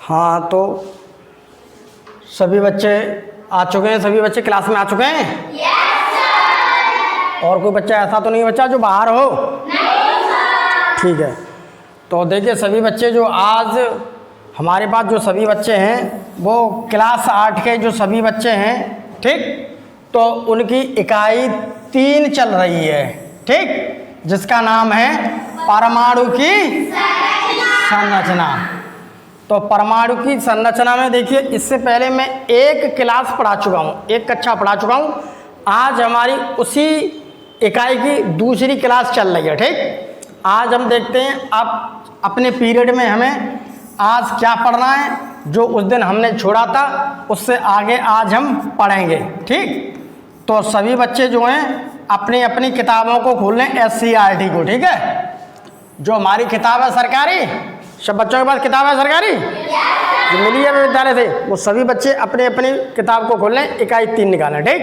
हाँ, तो सभी बच्चे आ चुके हैं, सभी बच्चे क्लास में आ चुके हैं? Yes sir. और कोई बच्चा ऐसा तो नहीं बच्चा जो बाहर हो? नहीं सर। ठीक है, तो देखिए सभी बच्चे जो आज हमारे पास जो सभी बच्चे हैं वो क्लास 8 के जो सभी बच्चे हैं, ठीक, तो उनकी इकाई 3 चल रही है, ठीक, जिसका नाम है परमाणु की संरचना। तो परमाणु की संरचना में देखिए इससे पहले मैं एक क्लास पढ़ा चुका हूँ, एक कक्षा पढ़ा चुका हूँ। आज हमारी उसी इकाई की दूसरी क्लास चल रही है, ठीक। आज हम देखते हैं अब अपने पीरियड में हमें आज क्या पढ़ना है, जो उस दिन हमने छोड़ा था उससे आगे आज हम पढ़ेंगे, ठीक। तो सभी बच्चे जो हैं अपनी अपनी किताबों को खोल लें, SCERT को, ठीक है। जो हमारी किताब है सरकारी, सब बच्चों के पास किताब है सरकारी जो मिली है विद्यालय से, वो सभी बच्चे अपनी अपनी किताब को खोल लें, इकाई 3 निकालें, ठीक।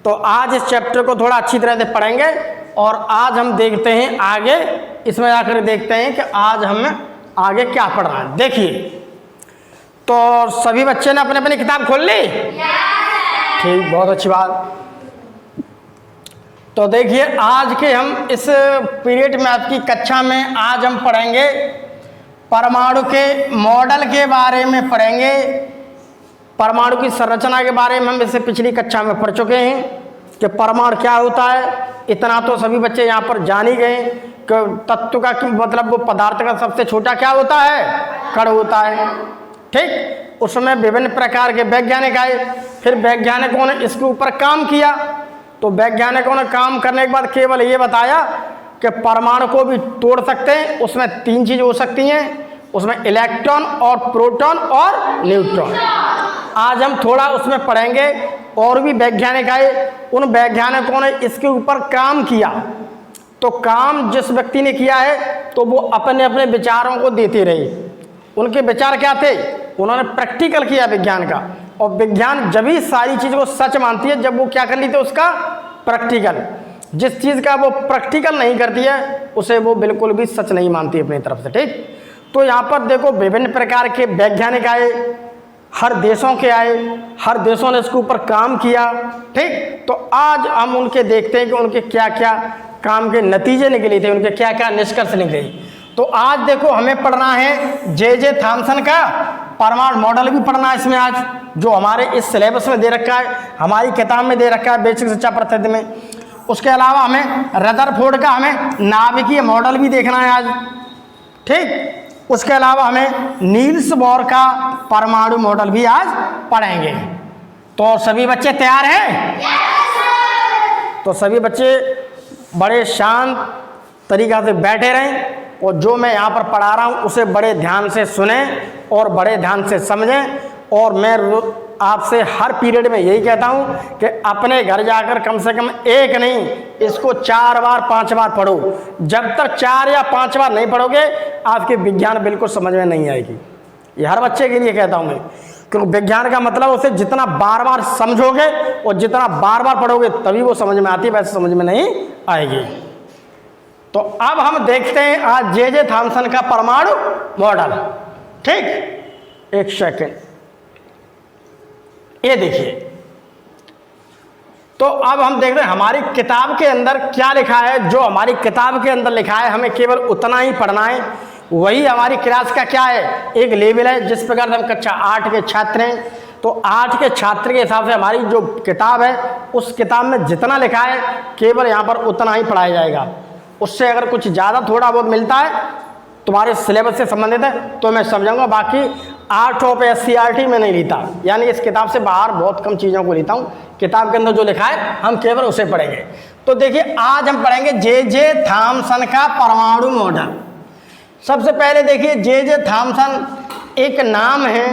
तो आज इस चैप्टर को थोड़ा अच्छी तरह से पढ़ेंगे और आज हम देखते हैं आगे, इसमें आकर देखते हैं कि आज हमें आगे क्या पढ़ना है। देखिए, तो सभी बच्चे ने अपनी अपनी किताब खोल ली? ठीक, बहुत अच्छी बात। तो देखिए आज के हम इस पीरियड में आपकी कक्षा में आज हम पढ़ेंगे परमाणु के मॉडल के बारे में पढ़ेंगे। परमाणु की संरचना के बारे में हम इससे पिछली कक्षा में पढ़ चुके हैं कि परमाणु क्या होता है। इतना तो सभी बच्चे यहाँ पर जान ही गए कि तत्व का मतलब वो पदार्थ का सबसे छोटा क्या होता है, कण होता है, ठीक। उसमें विभिन्न प्रकार के वैज्ञानिक आए, फिर वैज्ञानिकों ने इसके ऊपर काम किया। तो वैज्ञानिकों ने काम करने के बाद केवल ये बताया कि परमाणु को भी तोड़ सकते हैं, उसमें 3 चीज़ हो सकती हैं, उसमें इलेक्ट्रॉन और प्रोटॉन और न्यूट्रॉन। आज हम थोड़ा उसमें पढ़ेंगे। और भी वैज्ञानिक आए, उन वैज्ञानिकों ने इसके ऊपर काम किया। तो काम जिस व्यक्ति ने किया है तो वो अपने अपने विचारों को देते रहे। उनके विचार क्या थे? उन्होंने प्रैक्टिकल किया विज्ञान का, और विज्ञान जब ही सारी चीज़ को सच मानती है जब वो क्या कर लेते उसका प्रैक्टिकल। जिस चीज़ का वो प्रैक्टिकल नहीं करती है उसे वो बिल्कुल भी सच नहीं मानती अपनी तरफ से, ठीक। तो यहाँ पर देखो विभिन्न प्रकार के वैज्ञानिक आए, हर देशों के आए, हर देशों ने इसके ऊपर काम किया, ठीक। तो आज हम उनके देखते हैं कि उनके क्या क्या काम के नतीजे निकले थे, उनके क्या क्या निष्कर्ष निकले। तो आज देखो हमें पढ़ना है जे थॉमसन का परमाणु मॉडल भी पढ़ना है इसमें आज, जो हमारे इस सिलेबस में दे रखा है, हमारी किताब में दे रखा है बेसिक शिक्षा पद्धति में। उसके अलावा हमें रदरफोर्ड का हमें नाभिकीय मॉडल भी देखना है आज, ठीक। उसके अलावा हमें नील्स बोर का परमाणु मॉडल भी आज पढ़ेंगे। तो सभी बच्चे तैयार हैं? तो सभी बच्चे बड़े शांत तरीक़ा से बैठे रहें और जो मैं यहाँ पर पढ़ा रहा हूँ उसे बड़े ध्यान से सुने और बड़े ध्यान से समझें। और मैं आपसे हर पीरियड में यही कहता हूँ कि अपने घर जाकर कम से कम एक नहीं, इसको 4 बार 5 बार पढ़ो। जब तक 4 या 5 बार नहीं पढ़ोगे आपके विज्ञान बिल्कुल समझ में नहीं आएगी। ये हर बच्चे के लिए कहता हूँ मैं, क्योंकि विज्ञान का मतलब उसे जितना बार बार समझोगे और जितना बार बार पढ़ोगे तभी वो समझ में आती है, वैसे समझ में नहीं आएगी। तो अब हम देखते हैं आज जे थॉमसन का परमाणु मॉडल, ठीक। एक सेकेंड, ये देखिए। तो अब हम देख रहे हैं हमारी किताब के अंदर क्या लिखा है। जो हमारी किताब के अंदर लिखा है हमें केवल उतना ही पढ़ना है, वही हमारी क्लास का क्या है, एक लेवल है। जिस प्रकार से हम कक्षा 8 के छात्र हैं तो 8 के छात्र के हिसाब से हमारी जो किताब है उस किताब में जितना लिखा है केवल यहाँ पर उतना ही पढ़ाया जाएगा। उससे अगर कुछ ज़्यादा थोड़ा बहुत मिलता है तुम्हारे सिलेबस से संबंधित है तो मैं समझाऊंगा, बाकी 8 ऑफ SCERT में नहीं लेता, यानी इस किताब से बाहर बहुत कम चीज़ों को लेता हूँ। किताब के अंदर जो लिखा है हम केवल उसे पढ़ेंगे। तो देखिए आज हम पढ़ेंगे जे थॉमसन का परमाणु मॉडल। सबसे पहले देखिए जे थॉमसन एक नाम है,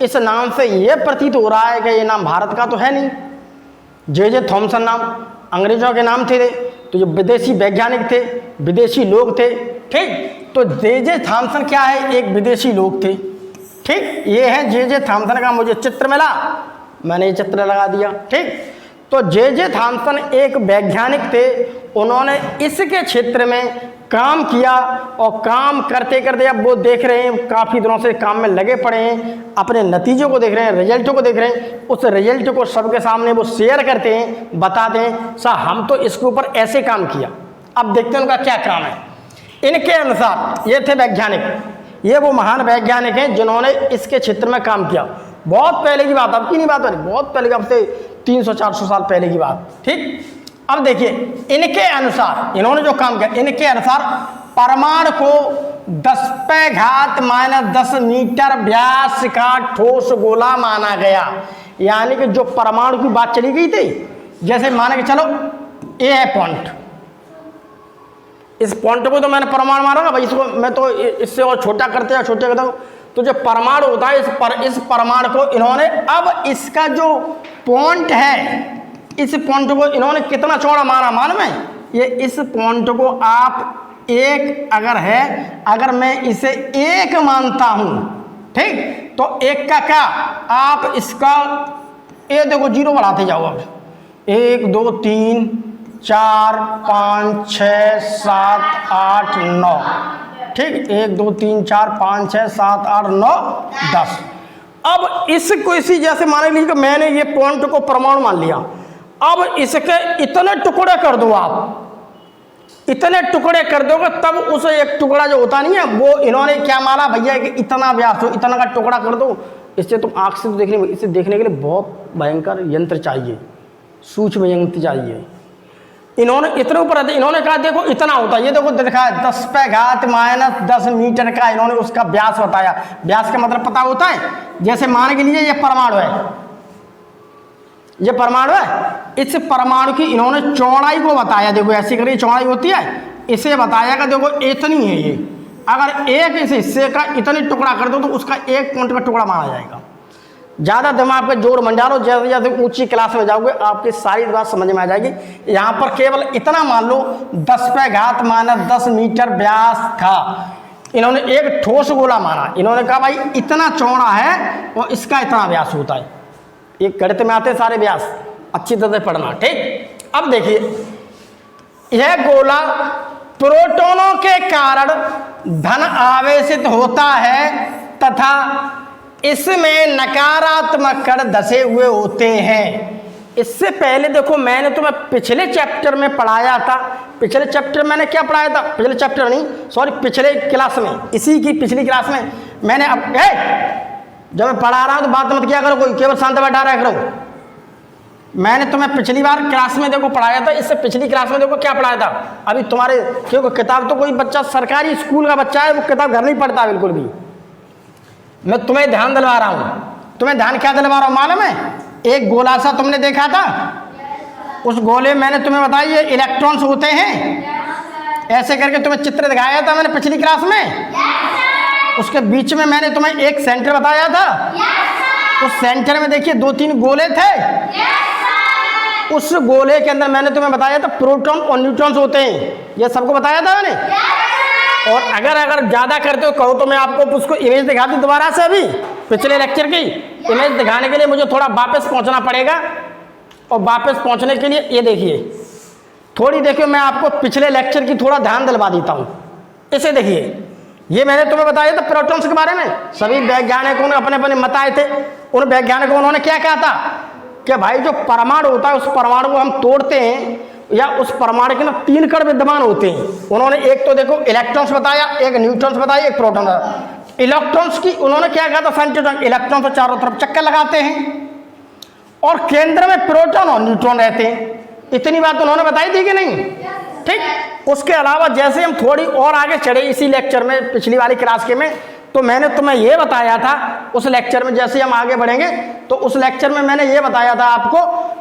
इस नाम से यह प्रतीत हो रहा है कि ये नाम भारत का तो है नहीं। जे थॉमसन नाम अंग्रेजों के नाम थे, तो जो विदेशी वैज्ञानिक थे, विदेशी लोग थे, ठीक। तो जे थॉमसन क्या है, एक विदेशी लोग थे, ठीक। ये है जे थॉमसन का, मुझे चित्र मिला मैंने ये चित्र लगा दिया, ठीक। तो जे थॉमसन एक वैज्ञानिक थे, उन्होंने इसके क्षेत्र में काम किया और काम करते करते अब वो देख रहे हैं, काफ़ी दिनों से काम में लगे पड़े हैं, अपने नतीजों को देख रहे हैं, रिजल्टों को देख रहे हैं। उस रिजल्ट को सबके सामने वो शेयर करते हैं, बताते हैं सर हम तो इसके ऊपर ऐसे काम किया। अब देखते हैं उनका क्या काम है। इनके अनुसार ये थे वैज्ञानिक, ये वो महान वैज्ञानिक हैं जिन्होंने इसके क्षेत्र में काम किया। बहुत पहले की बात, अब की नहीं बात हो रही, बहुत पहले की, अब से 300-400 साल पहले की बात। ठीक, अब देखिए इनके अनुसार, इन्होंने जो काम किया, इनके अनुसार परमाणु को 10⁻⁻10 मीटर व्यास का ठोस गोला माना गया। यानी कि जो परमाणु की बात चली गई थी, जैसे मान के चलो ये है पॉइंट, इस पॉइंट को तो मैंने परमाणु माना भाई, इसको मैं तो इससे और छोटा करते हैं, छोटे करता हूँ, तो जो परमाणु होता है इस परमाणु को इन्होंने, अब इसका जो पॉइंट है, इस पॉइंट को इन्होंने कितना चौड़ा माना मालूम है? ये इस पॉइंट को आप एक अगर है, अगर मैं इसे 1 मानता हूं, ठीक, तो 1 का क्या, आप इसका ये देखो 0 बढ़ाते जाओ। अब 1 2 3 4 5 6 7 8 9, ठीक, 1 2 3 4 5 6 7 8 9 10। अब इसको इसी जैसे मान लीजिए कि मैंने ये पॉइंट को परमाणु मान लिया, अब इसके इतने टुकड़े कर दो, आप इतने टुकड़े कर दोगे तब उसे एक टुकड़ा जो होता नहीं है वो इन्होंने क्या माना भैया कि इतना व्यास हो, इतना का टुकड़ा कर दो। इससे तुम आँख से तो देखने, इसे देखने के लिए बहुत भयंकर यंत्र चाहिए, सूक्ष्म यंत्र चाहिए। इन्होंने इतने ऊपर, इन्होंने कहा देखो इतना होता है, ये देखो दिखा है 10⁻⁻10 मीटर का इन्होंने उसका व्यास बताया। व्यास का मतलब पता होता है, जैसे मान के लिए ये परमाणु है, ये परमाणु है, इस परमाणु की इन्होंने चौड़ाई को बताया, देखो ऐसी करिए चौड़ाई होती है, इसे बताया कि देखो इतनी है ये, अगर एक इस हिस्से का इतनी टुकड़ा कर दो तो उसका 1 पॉइंट का टुकड़ा माना जाएगा। ज़्यादा दिमाग पे जोर मत डालो, जैसे जैसे ऊंची क्लास में जाओगे आपकी सारी बात समझ में आ जाएगी। यहाँ पर केवल इतना मान लो 10⁻⁻10 मीटर व्यास था, इन्होंने एक ठोस गोला माना। इन्होंने कहा भाई इतना चौड़ा है और इसका इतना व्यास होता है। एक गणित में आते सारे व्यास, अच्छी तरह से पढ़ना, ठीक। अब देखिए यह गोला प्रोटॉनों के कारण धन आवेशित होता है तथा इसमें नकारात्मक कण धसे हुए होते हैं। इससे पहले देखो मैंने तुम्हें पिछले चैप्टर में पढ़ाया था, पिछले चैप्टर मैंने क्या पढ़ाया था, पिछले चैप्टर नहीं सॉरी पिछले क्लास में, इसी की पिछली क्लास में मैंने अब जब मैं पढ़ा रहा हूं तो बात मत किया करो, कोई केवल शांत बैठा रहा करो। मैंने तुम्हें पिछली बार क्लास में देखो पढ़ाया था, इससे पिछली क्लास में देखो क्या पढ़ाया था। अभी तुम्हारे क्योंकि किताब तो कोई बच्चा सरकारी स्कूल का बच्चा है वो किताब घर नहीं पढ़ता बिल्कुल भी। मैं तुम्हें ध्यान दिलवा रहा हूं, तुम्हें ध्यान क्या दिलवा रहा हूं मालूम है? एक गोला सा तुमने देखा था, उस गोले मैंने तुम्हें बताया ये इलेक्ट्रॉन्स होते हैं, ऐसे करके तुम्हें चित्र दिखाया था मैंने पिछली क्लास में। उसके बीच में मैंने तुम्हें एक सेंटर बताया था, उस सेंटर में देखिए 2-3 गोले थे, उस गोले के अंदर मैंने तुम्हें बताया था प्रोटॉन और न्यूट्रॉन्स होते हैं, ये सबको बताया था मैंने। और अगर ज़्यादा करते हो कहो तो मैं आपको उसको इमेज दिखा दूँ दोबारा से। अभी पिछले लेक्चर की इमेज दिखाने के लिए मुझे थोड़ा वापस पहुंचना पड़ेगा, और वापस पहुंचने के लिए ये देखिए थोड़ी, देखिए मैं आपको पिछले लेक्चर की थोड़ा ध्यान दिलवा देता हूँ। इसे देखिए, ये मैंने तुम्हें बताया था प्रोटॉन्स के बारे में, सभी वैज्ञानिकों ने अपने अपने मत आए थे। उन वैज्ञानिकों उन्होंने क्या कहा था कि भाई जो परमाणु होता है उस परमाणु को हम तोड़ते हैं या उस परमाणु के ना 3 कण विद्यमान होते हैं। उन्होंने एक तो देखो इलेक्ट्रॉन्स बताया, एक न्यूट्रॉन्स बताया, एक प्रोटॉन बताया। इलेक्ट्रॉन्स की उन्होंने क्या कहा था साइंटिस्ट, इलेक्ट्रॉन तो चारों तरफ चक्कर लगाते हैं और केंद्र में प्रोटॉन और न्यूट्रॉन रहते हैं। इतनी बात उन्होंने बताई थी कि नहीं? ठीक। उसके अलावा जैसे हम थोड़ी और आगे चढ़े इसी लेक्चर में, पिछली वाली क्लास के में, तो मैंने तुम्हें ये बताया था उस लेक्चर में, जैसे हम आगे बढ़ेंगे तो उस लेक्चर में मैंने ये बताया था आपको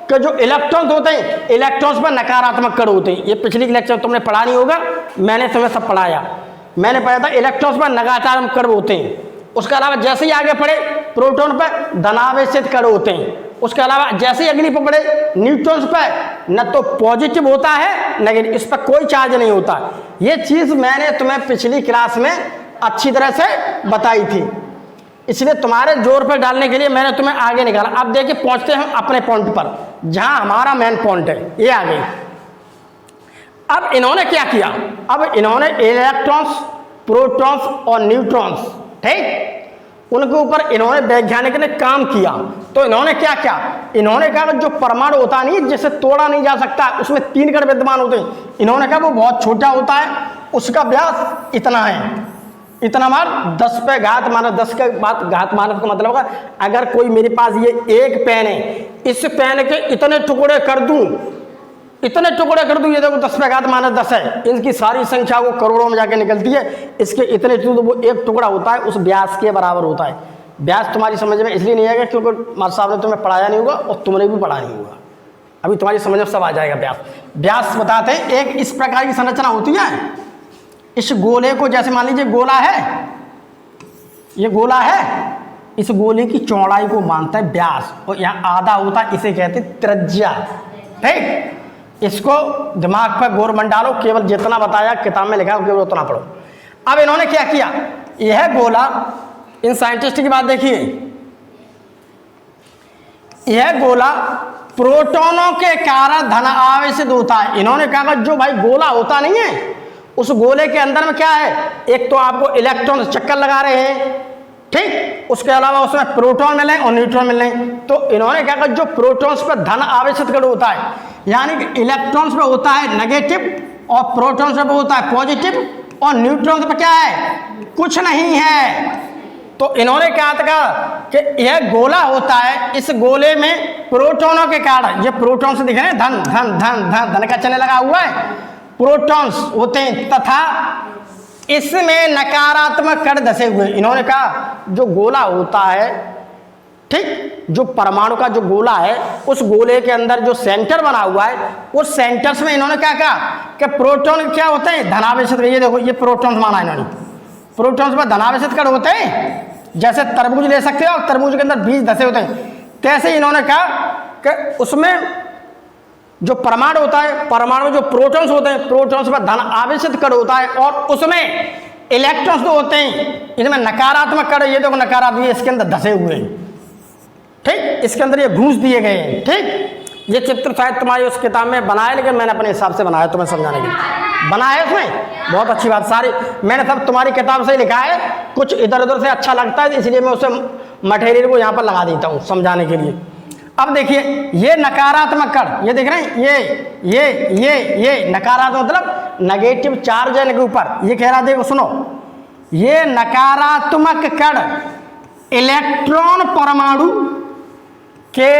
कि जो इलेक्ट्रॉन्स होते हैं, इलेक्ट्रॉन्स पर नकारात्मक कण होते हैं। ये पिछली लेक्चर तुमने पढ़ा नहीं होगा, मैंने तुम्हें सब पढ़ाया। मैंने पढ़ा था इलेक्ट्रॉन्स पर नकारात्मक कण होते हैं। उसके अलावा जैसे ही आगे पढ़े प्रोटॉन पर धनावेशित कण होते हैं। उसके अलावा जैसे ही अगली पर पढ़े न्यूट्रॉन्स पर न तो पॉजिटिव होता है लेकिन इस पर कोई चार्ज नहीं होता। ये चीज़ मैंने तुम्हें पिछली क्लास में अच्छी तरह से बताई थी, इसलिए तुम्हारे जोर पर डालने के लिए मैंने तुम्हें आगे निकाला। अब देखिए पहुंचते हैं हम अपने पॉइंट पर, जहां हमारा मेन पॉइंट है, ये आ गई। अब इन्होंने क्या किया, अब इन्होंने इलेक्ट्रॉन्स, प्रोटॉन्स और न्यूट्रॉन्स, ठीक, उनके ऊपर इन्होंने वैज्ञानिक ने काम किया। तो इन्होंने क्या किया, इन्होंने कहा जो परमाणु होता नहीं जिसे तोड़ा नहीं जा सकता, उसमें 3 कण विद्यमान होते हैं, इन्होंने कहा वो बहुत छोटा होता है, उसका व्यास इतना है, इतना मार 10 पे घात माइनस 10 के बाद घात माइनस का मतलब होगा अगर कोई मेरे पास ये एक पेन है, इस पेन के इतने टुकड़े कर दूं, इतने टुकड़े कर दूं, ये देखो 10 पे घात माइनस 10 है, इनकी सारी संख्या वो करोड़ों में जाके निकलती है, इसके इतने तो वो एक टुकड़ा होता है उस व्यास के बराबर होता है। व्यास तुम्हारी समझ में इसलिए नहीं आएगा क्योंकि मास्टर साहब ने तुम्हें पढ़ाया नहीं होगा और तुमने भी पढ़ा नहीं होगा, अभी तुम्हारी समझ में सब आ जाएगा। व्यास, व्यास बताते हैं एक इस प्रकार की संरचना होती है, इस गोले को जैसे मान लीजिए गोला है, ये गोला है, इस गोले की चौड़ाई को मानता है व्यास, और यहाँ आधा होता है, इसे कहते हैं त्रिज्या, ठीक। इसको दिमाग पर गौर मन डालो, केवल जितना बताया किताब में लिखा है केवल उतना पढ़ो। अब इन्होंने क्या किया, यह गोला, इन साइंटिस्ट की बात देखिए, यह गोला प्रोटॉनों के कारण धन आवेशित होता है। इन्होंने कहा जो भाई गोला होता नहीं है, उस गोले के अंदर में क्या है, एक तो आपको इलेक्ट्रॉन चक्कर लगा रहे हैं, ठीक, उसके अलावा उसमें प्रोटॉन मिले और न्यूट्रॉन मिले। तो इन्होंने क्या कहा जो प्रोटॉन्स पर धन आवेशित कण होता है, यानी कि इलेक्ट्रॉन्स पे होता है नेगेटिव और प्रोटॉन्स पे होता है पॉजिटिव, और न्यूट्रॉन्स पे क्या है, कुछ नहीं है। तो इन्होंने क्या था कि यह गोला होता है, इस गोले में प्रोटॉनों के कारण, ये प्रोटॉन्स दिख रहे हैं, धन धन धन धन धन का चिन्ह लगा हुआ है, प्रोटॉन्स होते हैं, तथा इसमें नकारात्मक कण धसे हुए। इन्होंने कहा जो गोला होता है, ठीक, जो परमाणु का जो गोला है, उस गोले के अंदर जो सेंटर बना हुआ है, उस सेंटर्स में इन्होंने क्या कहा कि प्रोटॉन क्या होते हैं, धनावेशित। ये देखो ये प्रोटॉन्स माना इन्होंने, प्रोटॉन्स में धनावेशित कण होते हैं, जैसे तरबूज ले सकते हो, तरबूज के अंदर बीज धसे होते हैं, तैसे इन्होंने कहा कि उसमें जो परमाणु होता है, परमाणु में जो प्रोटॉन्स होते हैं, प्रोटॉन्स पर धन आवेशित कण होता है, और उसमें इलेक्ट्रॉन्स जो होते हैं, इनमें नकारात्मक कण, ये देखो नकारात्मक, इसके अंदर धसे हुए हैं, ठीक, इसके अंदर ये घूस दिए गए हैं, ठीक। ये चित्र शायद तुम्हारी उस किताब में बनाया, लेकिन मैंने अपने हिसाब से बनाया तुम्हें समझाने के लिए, बनाया है उसमें, बहुत अच्छी बात, सारी मैंने सब तुम्हारी किताब से ही लिखा है, कुछ इधर उधर से अच्छा लगता है इसलिए मैं उसे मटेरियल को यहाँ पर लगा देता हूँ समझाने के लिए। अब देखिए ये नकारात्मक कण, ये देख रहे हैं, ये नकारात्मक मतलब नेगेटिव चार्ज है इनके ऊपर, ये कह रहा देखो सुनो, ये नकारात्मक कण इलेक्ट्रॉन परमाणु के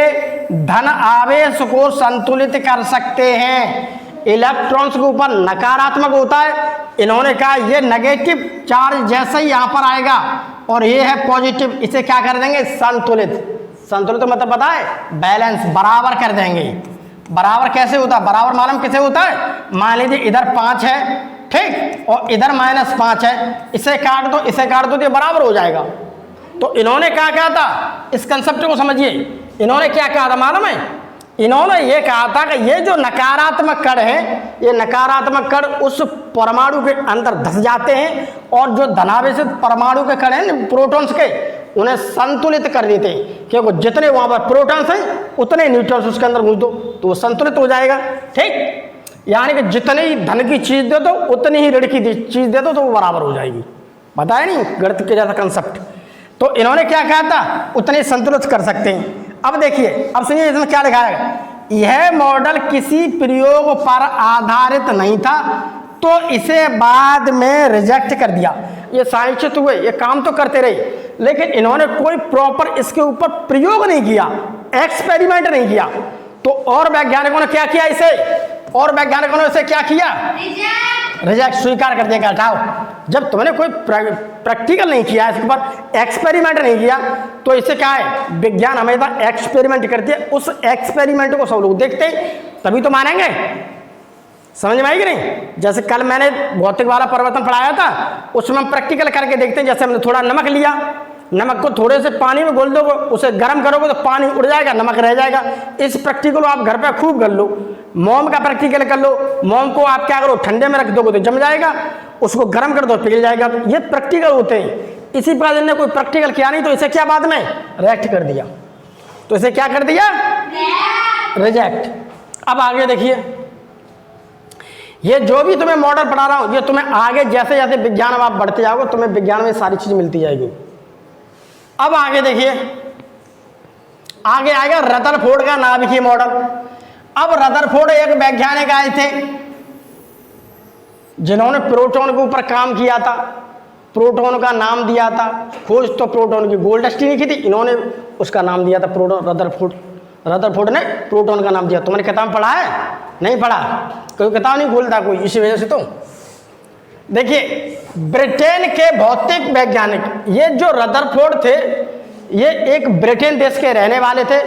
धन आवेश को संतुलित कर सकते हैं। इलेक्ट्रॉन्स के ऊपर नकारात्मक होता है, इन्होंने कहा ये नेगेटिव चार्ज जैसे ही यहाँ पर आएगा और ये है पॉजिटिव, इसे क्या कर देंगे, संतुलित। संतुलित तो मतलब पता है, बैलेंस, बराबर कर देंगे। बराबर कैसे होता है, बराबर मालूम कैसे होता है, मान लीजिए इधर 5 है, ठीक, और इधर -5 है, इसे काट दो इसे काट दो तो ये बराबर हो जाएगा। तो इन्होंने क्या कहा था, इस कंसेप्ट को समझिए, इन्होंने क्या कहा था मालूम है, इन्होंने ये कहा था कि ये जो नकारात्मक कण है, ये नकारात्मक कण उस परमाणु के अंदर धस जाते हैं, और जो धनावेशित परमाणु के कण हैं प्रोटॉन्स के, उन्हें संतुलित कर देते हैं, क्योंकि जितने वहां पर प्रोटॉन्स हैं उतने न्यूट्रॉन्स उसके अंदर घुस दो तो वो संतुलित हो जाएगा, ठीक। यानी कि जितनी धन की चीज दे दो उतनी ही ऋण की चीज दे दो तो वो बराबर हो जाएगी। बताया नहीं, गणित के जैसा कंसेप्ट। तो इन्होंने क्या कहा था, उतने संतुलित कर सकते हैं। अब देखिए, अब सुनिए इसमें क्या लिखा है, यह मॉडल किसी प्रयोग पर आधारित नहीं था तो इसे बाद में रिजेक्ट कर दिया। ये साइंटिस्ट हुए, ये काम तो करते रहे, लेकिन इन्होंने कोई प्रॉपर इसके ऊपर प्रयोग नहीं किया, एक्सपेरिमेंट नहीं किया। तो और वैज्ञानिकों ने क्या किया इसे, और वैज्ञानिकों ने इसे क्या किया, रिजेक्ट, स्वीकार कर दिया, हटाओ। जब तुमने कोई प्रैक्टिकल नहीं किया, इसके ऊपर एक्सपेरिमेंट नहीं किया, तो इससे क्या है, विज्ञान हमेशा एक्सपेरिमेंट करती है, उस एक्सपेरिमेंट को सब लोग देखते हैं तभी तो मानेंगे। समझ में आई कि नहीं। जैसे कल मैंने भौतिक वाला परिवर्तन पढ़ाया था, उसमें हम प्रैक्टिकल करके देखते हैं। जैसे हमने थोड़ा नमक लिया, नमक को थोड़े से पानी में घोल दोगे, उसे गर्म करोगे तो पानी उड़ जाएगा, नमक रह जाएगा। इस प्रैक्टिकल को आप घर पे खूब कर लो। मोम का प्रैक्टिकल कर लो, मोम को आप क्या करो, ठंडे में रख दोगे तो जम जाएगा, उसको गर्म कर दो पिघल जाएगा। ये प्रैक्टिकल होते हैं। इसी प्रकार ने कोई प्रैक्टिकल किया नहीं तो इसे क्या बाद में रिजेक्ट कर दिया, तो इसे क्या कर दिया, रिजेक्ट। अब आगे देखिए, ये जो भी तुम्हें मॉडल पढ़ा रहा हूँ, ये तुम्हें आगे जैसे जैसे विज्ञान में आप बढ़ते जाओगे, तुम्हें विज्ञान में सारी चीज मिलती जाएगी। अब आगे देखिए, आगे आएगा रदरफोर्ड का नाभिकीय मॉडल। अब रदरफोर्ड एक वैज्ञानिक आए थे जिन्होंने प्रोटॉन के ऊपर काम किया था, प्रोटॉन का नाम दिया था, खोज तो प्रोटॉन की गोल्डस्टीन की थी, इन्होंने उसका नाम दिया था प्रोटॉन, रदरफोर्ड। रदरफोर्ड ने प्रोटॉन का नाम दिया। तुमने किताब पढ़ा है? नहीं पढ़ा, कोई किताब नहीं खोलता कोई, इसी वजह से तो। देखिए, ब्रिटेन के भौतिक वैज्ञानिक, ये जो रदरफोर्ड थे, ये एक ब्रिटेन देश के रहने वाले थे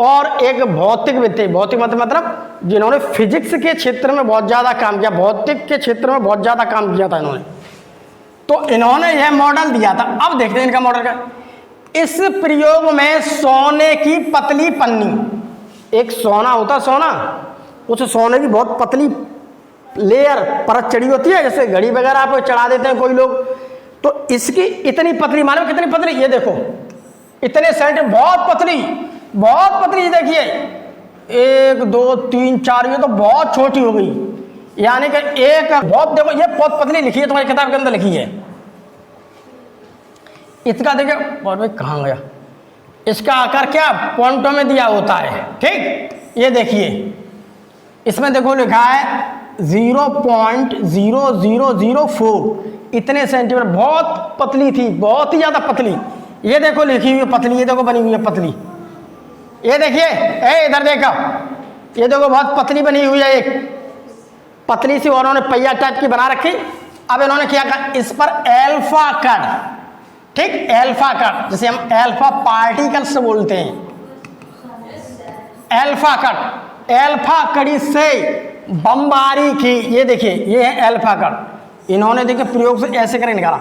और एक भौतिकविद थे। भौतिक मतलब जिन्होंने फिजिक्स के क्षेत्र में बहुत ज़्यादा काम किया, भौतिक के क्षेत्र में बहुत ज़्यादा काम किया था इन्होंने। तो इन्होंने यह मॉडल दिया था। अब देखते हैं इनका मॉडल का। इस प्रयोग में सोने की पतली पन्नी, एक सोना होता है, सोना, उस सोने की बहुत पतली लेयर परत चढ़ी होती है, जैसे घड़ी वगैरह आप चढ़ा देते हैं कोई लोग, तो इसकी इतनी पतली, मालूम कितनी पतली? ये देखो, इतने सेंट, बहुत पतली, बहुत पतली। देखिए 1 2 3 4, ये तो बहुत छोटी हो गई, यानी कि एक बहुत, देखो ये बहुत पतली लिखी है, तुम्हारी किताब के अंदर लिखी है। इसका देखिए, और भाई कहाँ गया, इसका आकार क्या पॉइंटों में दिया होता है, ठीक। ये देखिए, इसमें देखो लिखा है 0.0004, इतने सेंटीमीटर, बहुत पतली थी, बहुत ही ज्यादा पतली। ये देखो लिखी हुई है पतली, ये देखो बनी हुई है पतली। ये देखिए, इधर देखो, ये देखो बहुत पतली बनी हुई है, एक पतली सी, और उन्होंने पहिया टाइप की बना रखी। अब इन्होंने क्या कहा, इस पर एल्फा कण, ठीक, एल्फा कण, जिसे हम एल्फा पार्टिकल्स बोलते हैं, एल्फा कण, एल्फा कड़ी से बमबारी की। ये देखिए, ये है एल्फा कण। इन्होंने देखिए प्रयोग से ऐसे करके निकाला।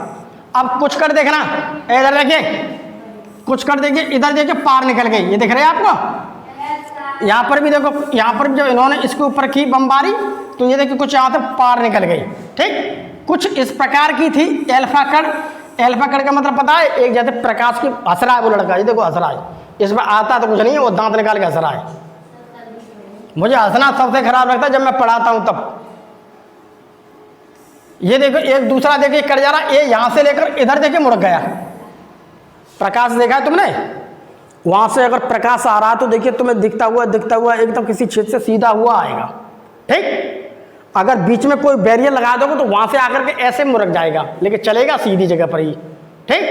अब कुछ कण देखना, इधर देखिए, कुछ कण देखिए, इधर देखिए पार निकल गई, ये दिख रहे हैं आपको? यहाँ पर भी देखो, यहाँ पर भी जब इन्होंने इसके ऊपर की बमबारी, तो ये देखिए कुछ यहाँ तक पार निकल गई, ठीक। कुछ इस प्रकार की थी एल्फा कण। एल्फा कण का मतलब पता है, एक जैसे प्रकाश की हंस रहा है वो लड़का, ये देखो हंस रहा है, इसमें आता तो कुछ नहीं है, वो दांत निकाल के हंस रहा है। मुझे हंसना सबसे खराब लगता है जब मैं पढ़ाता हूं तब। ये देखो, एक दूसरा देखिए कर जा रहा, ये यहां से लेकर इधर देखिए मुड़ गया। प्रकाश देखा है तुमने? वहां से अगर प्रकाश आ रहा तो देखिए तुम्हें दिखता हुआ एकदम किसी क्षेत्र से सीधा हुआ आएगा, ठीक। अगर बीच में कोई बैरियर लगा दोगे तो वहां से आकर के ऐसे मुड़क जाएगा, लेकिन चलेगा सीधी जगह पर ही, ठीक।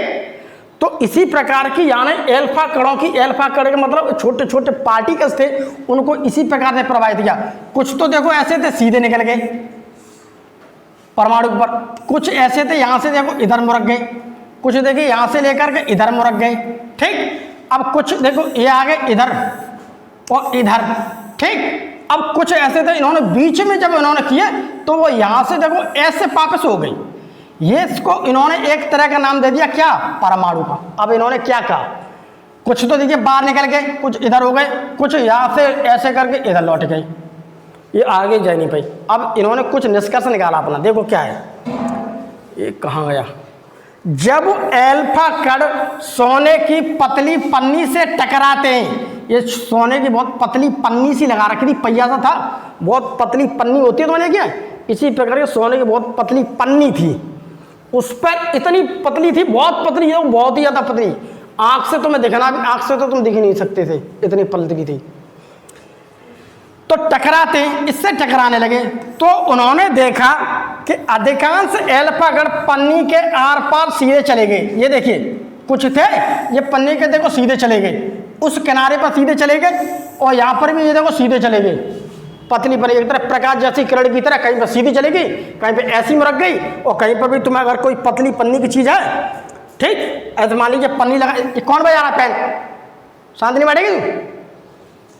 तो इसी प्रकार की, यानी एल्फा कणों की, एल्फा कण का मतलब छोटे छोटे पार्टिकल्स थे, उनको इसी प्रकार से प्रभावित किया। कुछ तो देखो ऐसे थे सीधे निकल गए परमाणु पर, कुछ ऐसे थे यहां से देखो इधर मुड़क गए, कुछ देखिए यहां से लेकर के इधर मुड़क गए, ठीक। अब कुछ देखो ये आ गए इधर और इधर, ठीक। अब कुछ ऐसे थे, इन्होंने बीच में जब इन्होंने किए तो वो यहां से देखो ऐसे वापस हो गई। ये इसको इन्होंने एक तरह का नाम दे दिया, क्या? परमाणु का। अब इन्होंने क्या कहा, कुछ तो देखिए बाहर निकल गए, कुछ इधर हो गए, कुछ यहां से ऐसे करके इधर लौट गए, ये आगे जा नहीं पाई। अब इन्होंने कुछ निष्कर्ष निकाला अपना, देखो क्या है, ये कहाँ गया। जब एल्फा कण सोने की पतली पन्नी से टकराते हैं, ये सोने की बहुत पतली पन्नी सी लगा रखी थी, पहिया सा था, बहुत पतली पन्नी होती है तो मैंने क्या, इसी प्रकार के सोने की बहुत पतली पन्नी थी, उस पर इतनी पतली थी, बहुत पतली है, बहुत ही ज्यादा पतली, आंख से तुम्हें दिखना भी, आंख से तो तुम दिख ही नहीं सकते थे, इतनी पतली थी। तो टकराते, इससे टकराने लगे तो उन्होंने देखा कि अधिकांश एल्फा कण पन्नी के आर पार सीधे चले गए। ये देखिए कुछ थे, ये पन्नी के देखो सीधे चले गए, उस किनारे पर सीधे चले गए, और यहाँ पर भी ये देखो सीधे चले गए, पतली पर एक तरफ प्रकाश जैसी किरण की तरह, कहीं पर सीधी चली गई, कहीं पर ऐसी मुड़क गई, और कहीं पर भी तुम्हें अगर कोई पतली पन्नी की चीज है, ठीक, ऐसे मान लीजिए पन्नी लगा, कौन बजा रहा पेन, शांति नहीं बैठेगी तू?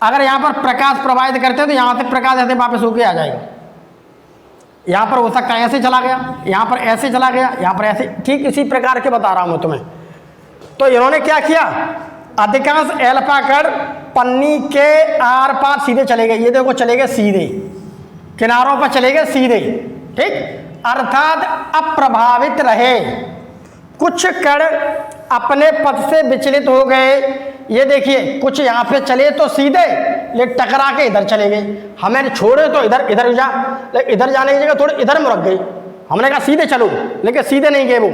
अगर यहाँ पर प्रकाश प्रवाहित करते तो यहाँ से प्रकाश ऐसे वापस होके आ जाएगा, यहाँ पर हो सकता है ऐसे चला गया, यहाँ पर ऐसे चला गया, यहाँ पर ऐसे, ठीक इसी प्रकार के बता रहा हूँ तुम्हें। तो इन्होंने क्या किया, अधिकांश एल्फा कण पन्नी के आर पार सीधे चले गए, ये देखो चले गए सीधे, किनारों पर चले गए सीधे, ठीक, अर्थात अप्रभावित रहे। कुछ कण अपने पथ से विचलित हो गए, ये देखिए कुछ यहाँ पे चले तो सीधे, लेकिन टकरा के इधर चले गए। हमें छोड़े तो इधर इधर जा, लेकिन इधर जाने की जगह थोड़ी इधर मुड़क गई। हमने कहा सीधे चलो, लेकिन सीधे नहीं गए वो।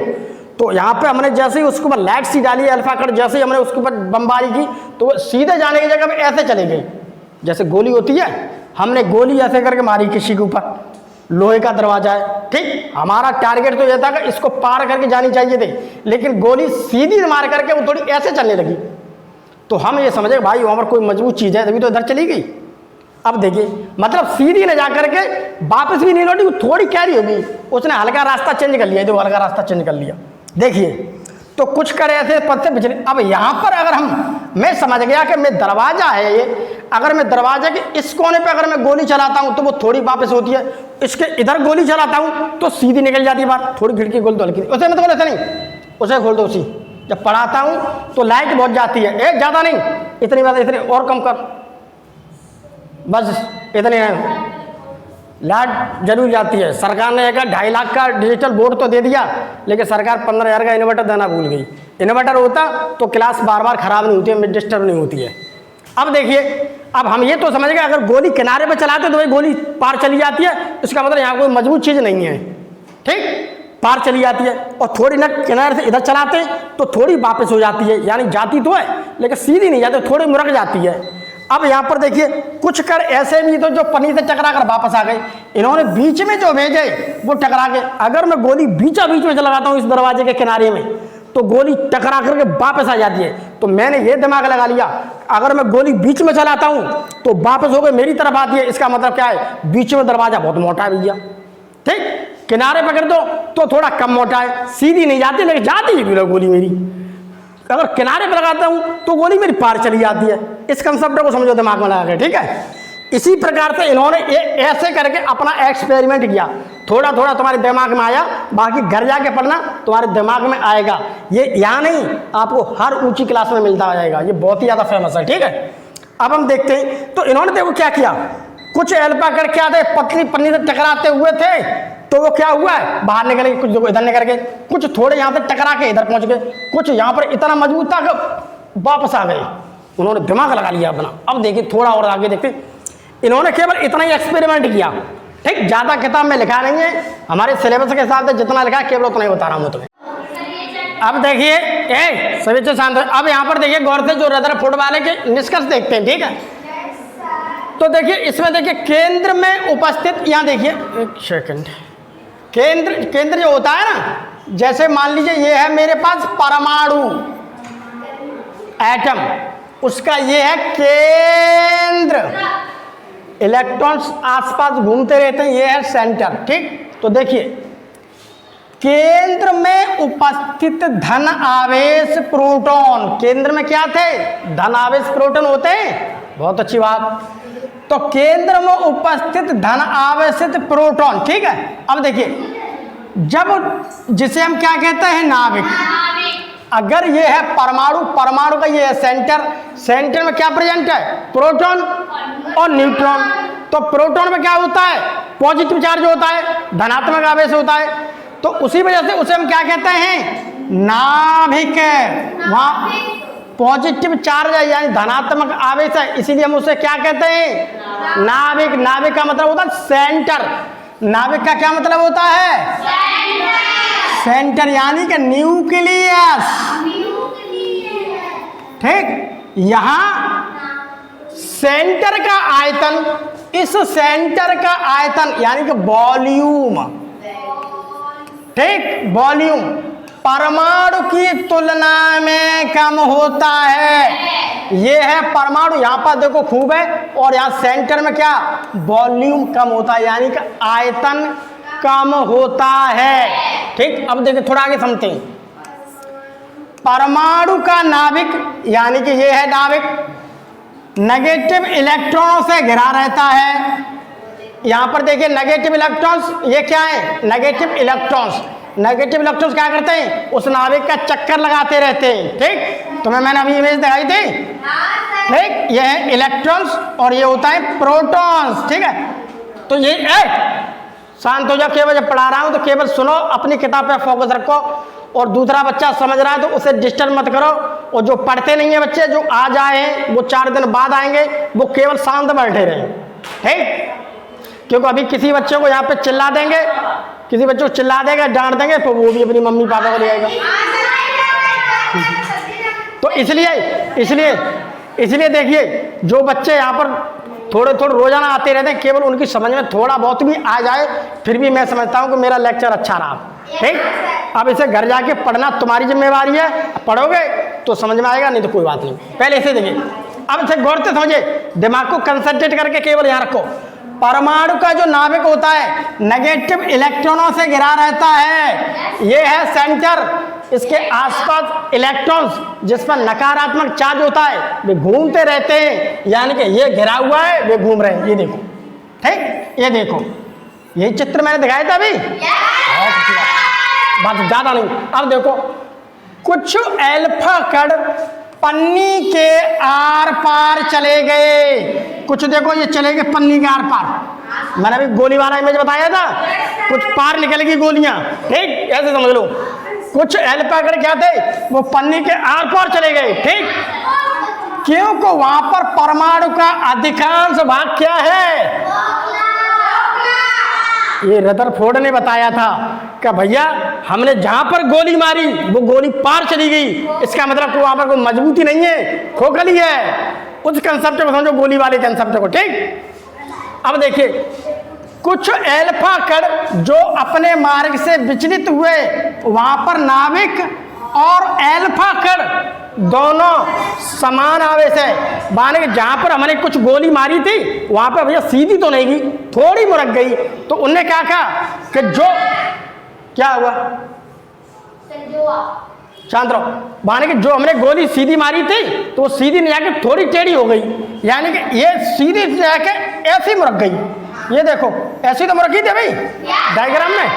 तो यहाँ पे हमने जैसे ही उसके ऊपर लाइट सी डाली, अल्फा कट, जैसे ही हमने उसके ऊपर बमबारी की तो वो सीधे जाने की जगह पे ऐसे चले गए जैसे गोली होती है। हमने गोली ऐसे करके मारी किसी के ऊपर, लोहे का दरवाजा है, ठीक। हमारा टारगेट तो यह था कि इसको पार करके जानी चाहिए थी, लेकिन गोली सीधी मार करके वो थोड़ी ऐसे चलने लगी। तो हम ये समझे भाई वहाँ पर कोई मजबूत चीज़ है, तभी तो इधर चली गई। अब देखिए मतलब सीधी न जा करके वापस भी नहीं लौटी, थोड़ी क्या रही होगी, उसने हल्का रास्ता चेंज कर लिया, जो हल्का रास्ता चेंज कर लिया। देखिए तो कुछ करे ऐसे पद से पिछले। अब यहाँ पर अगर मैं समझ गया कि मैं दरवाजा है ये, अगर मैं दरवाजे के इस कोने पे अगर मैं गोली चलाता हूँ तो वो थोड़ी वापस होती है, इसके इधर गोली चलाता हूँ तो सीधी निकल जाती है बात। थोड़ी खिड़की खोल दो हल्की, उसे मैं तो बोले नहीं, उसे खोल दो उसी। जब पढ़ाता हूँ तो लाइट बहुत जाती है, एक ज़्यादा नहीं, इतनी बात, इतनी और कम कर, बस इतनी है। लाइट जरूर जाती है। सरकार ने एक 2.5 लाख का डिजिटल बोर्ड तो दे दिया, लेकिन सरकार 15,000 का इन्वर्टर देना भूल गई। इन्वर्टर होता तो क्लास बार बार खराब नहीं होती है, डिस्टर्ब नहीं होती है। अब देखिए, अब हम ये तो समझ गए अगर गोली किनारे पे चलाते तो भाई गोली पार चली जाती है, इसका मतलब यहाँ कोई मजबूत चीज़ नहीं है, ठीक, पार चली जाती है। और थोड़ी ना किनारे से इधर चलाते तो थोड़ी वापस हो जाती है, यानी जाती तो है लेकिन सीधी नहीं जाती, थोड़ी मुरक जाती है। अब यहाँ पर देखिए कुछ कर ऐसे भी तो जो पन्नी से टकरा कर वापस आ गए, इन्होंने बीच में जो भेजे वो टकरा के। अगर मैं गोली बीच में लगाता हूँ इस दरवाजे के किनारे में तो गोली टकरा करके वापस आ जाती है। तो मैंने ये दिमाग लगा लिया अगर मैं गोली बीच में चलाता हूँ तो वापस होकर मेरी तरफ आती है, इसका मतलब क्या है, बीच में दरवाजा बहुत मोटा है भैया, ठीक। किनारे पकड़ दो तो थोड़ा कम मोटा है, सीधी नहीं जाती लेकिन जाती है गोली मेरी। अगर किनारे पर लगाता हूं तो गोली मेरी पार चली जाती है। इस कंसेप्ट को समझो दिमाग में लगा के, ठीक है। इसी प्रकार से इन्होंने ऐसे करके अपना एक्सपेरिमेंट किया, थोड़ा थोड़ा तुम्हारे दिमाग में आया, बाकी घर जाके पढ़ना तुम्हारे दिमाग में आएगा। ये यहाँ नहीं, आपको हर ऊंची क्लास में मिलता आ जाएगा, ये बहुत ही ज़्यादा फेमस है, ठीक है। अब हम देखते हैं तो इन्होंने देखो क्या किया, कुछ अल्फा कट क्या थे, पतली पन्नी से टकराते हुए थे तो वो क्या हुआ है, बाहर निकल गए, कुछ देखो इधर निकल गए, कुछ थोड़े यहाँ से टकरा के इधर पहुंच गए, कुछ यहाँ पर इतना मजबूत था कि वापस आ गए। उन्होंने दिमाग लगा लिया अपना। अब देखिए थोड़ा और आगे देखते, इन्होंने केवल इतना ही एक्सपेरिमेंट किया, ठीक। ज़्यादा किताब में लिखा नहीं है, हमारे सिलेबस के हिसाब से जितना लिखा है केवल उतना ही बता रहा हूँ तुम्हें। अब देखिए सभी से शांत। अब यहाँ पर देखिए गौर से जो रदरफोर्ड वाले के निष्कर्ष देखते हैं, ठीक है। तो देखिए इसमें देखिए केंद्र में उपस्थित, यहाँ देखिए एक सेकंड, केंद्र जो होता है ना, जैसे मान लीजिए ये है मेरे पास परमाणु एटम, उसका ये है केंद्र, इलेक्ट्रॉन्स आसपास घूमते रहते हैं, ये है सेंटर, ठीक। तो देखिए केंद्र में उपस्थित धन आवेश प्रोटॉन, केंद्र में क्या थे, धन आवेश प्रोटॉन होते हैं, बहुत अच्छी बात। तो केंद्र में उपस्थित धन आवेशित प्रोटॉन, ठीक है। अब देखिए जब जिसे हम क्या कहते हैं, नाभिक, अगर ये है परमाणु, परमाणु का ये है सेंटर, सेंटर में क्या प्रेजेंट है, प्रोटॉन और न्यूट्रॉन। तो प्रोटॉन में क्या होता है, पॉजिटिव चार्ज होता है, धनात्मक आवेश होता है, तो उसी वजह से उसे हम क्या कहते हैं, नाभिक। वहाँ पॉजिटिव चार्ज है यानी धनात्मक आवेश है, इसीलिए हम उसे क्या कहते हैं, नाभिक। नाभिक का मतलब होता है सेंटर, नाभिक का क्या मतलब होता है, सेंटर यानी कि न्यूक्लियस, ठीक। यहाँ सेंटर का आयतन, इस सेंटर का आयतन यानी कि वॉल्यूम, ठीक, वॉल्यूम परमाणु की तुलना में कम होता है। ये है परमाणु, यहाँ पर देखो खूब है, और यहाँ सेंटर में क्या, वॉल्यूम कम होता है यानी कि आयतन कम होता है, ठीक। अब देखिए थोड़ा आगे समझते हैं। परमाणु का नाभिक यानी कि ये है नाभिक, नेगेटिव इलेक्ट्रॉनों से घिरा रहता है। यहाँ पर देखिए नेगेटिव इलेक्ट्रॉन्स, ये क्या है, नेगेटिव इलेक्ट्रॉन्स। नेगेटिव इलेक्ट्रॉन्स क्या करते हैं, उस नाभिक का चक्कर लगाते रहते हैं, ठीक। तुम्हें मैंने अभी इमेज दिखाई थी, ठीक। ये है इलेक्ट्रॉन्स और ये होता है प्रोटॉन्स, ठीक है। तो ये शांत हो जाओ, केवल जब पढ़ा रहा हूं तो केवल सुनो, अपनी किताब पे फोकस रखो, और दूसरा बच्चा समझ रहा है तो उसे डिस्टर्ब मत करो, और जो पढ़ते नहीं है बच्चे, जो आ जाए हैं वो 4 दिन बाद आएंगे, वो केवल शांत बैठे रहें, ठीक। क्योंकि अभी किसी बच्चे को यहाँ पे चिल्ला देंगे, किसी बच्चे को चिल्ला देंगे, डांट देंगे, तो वो भी अपनी मम्मी पापा को ले आएगा। तो इसलिए देखिए, जो बच्चे यहाँ पर थोड़े रोजाना आते रहते हैं, केवल उनकी समझ में थोड़ा बहुत भी आ जाए, फिर भी मैं समझता हूँ कि मेरा लेक्चर अच्छा रहा, ठीक। अब इसे घर जाके पढ़ना तुम्हारी जिम्मेवारी है, पढ़ोगे तो समझ में आएगा, नहीं तो कोई बात नहीं। पहले इसे देखिए, अब इसे गौर से समझिए, दिमाग को कंसंट्रेट करके केवल यहाँ रखो। परमाणु का जो नाभिक होता है नेगेटिव इलेक्ट्रॉनों से घिरा रहता है, ये है सेंटर। इसके आसपास इलेक्ट्रॉन्स जिस पर नकारात्मक चार्ज होता है वे घूमते रहते हैं, यानी कि ये घिरा हुआ है, वे घूम रहे हैं, ये देखो, ठीक। ये देखो, यही चित्र मैंने दिखाया था अभी, बात ज़्यादा नहीं। अब देखो, कुछ अल्फा कण पन्नी के आर पार चले गए, कुछ देखो ये चले गए पन्नी के आर पार। मैंने अभी गोली वाला इमेज बताया था, कुछ पार निकल गई गोलियां, ठीक, ऐसे समझ लो। कुछ अल्फा कण क्या थे, वो पन्नी के आर पार चले गए, ठीक। क्योंकि वहां पर परमाणु का अधिकांश भाग क्या है, ये रदरफोर्ड ने बताया था कि भैया हमने जहां पर गोली मारी वो गोली पार चली गई, इसका मतलब वहां पर कोई मजबूती नहीं है, खोखली है। उस कंसेप्ट को समझो, गोली वाले कंसेप्ट को, ठीक। अब देखिए, कुछ अल्फा कण जो अपने मार्ग से विचलित हुए, वहां पर नाभिक और अल्फा कण दोनों समान आवेश है, माने कि जहां पर हमने कुछ गोली मारी थी वहां पर भैया सीधी तो नहीं गई, थोड़ी मुड़क गई। तो उनने क्या कहा कि जो क्या हुआ, शांत रहो, माने कि जो हमने गोली सीधी मारी थी तो वो सीधी नहीं जाके थोड़ी टेढ़ी हो गई, यानी कि ये सीधी जाके ऐसी मुड़क गई। ये देखो, ऐसी तो मुड़की थी भाई डायग्राम में।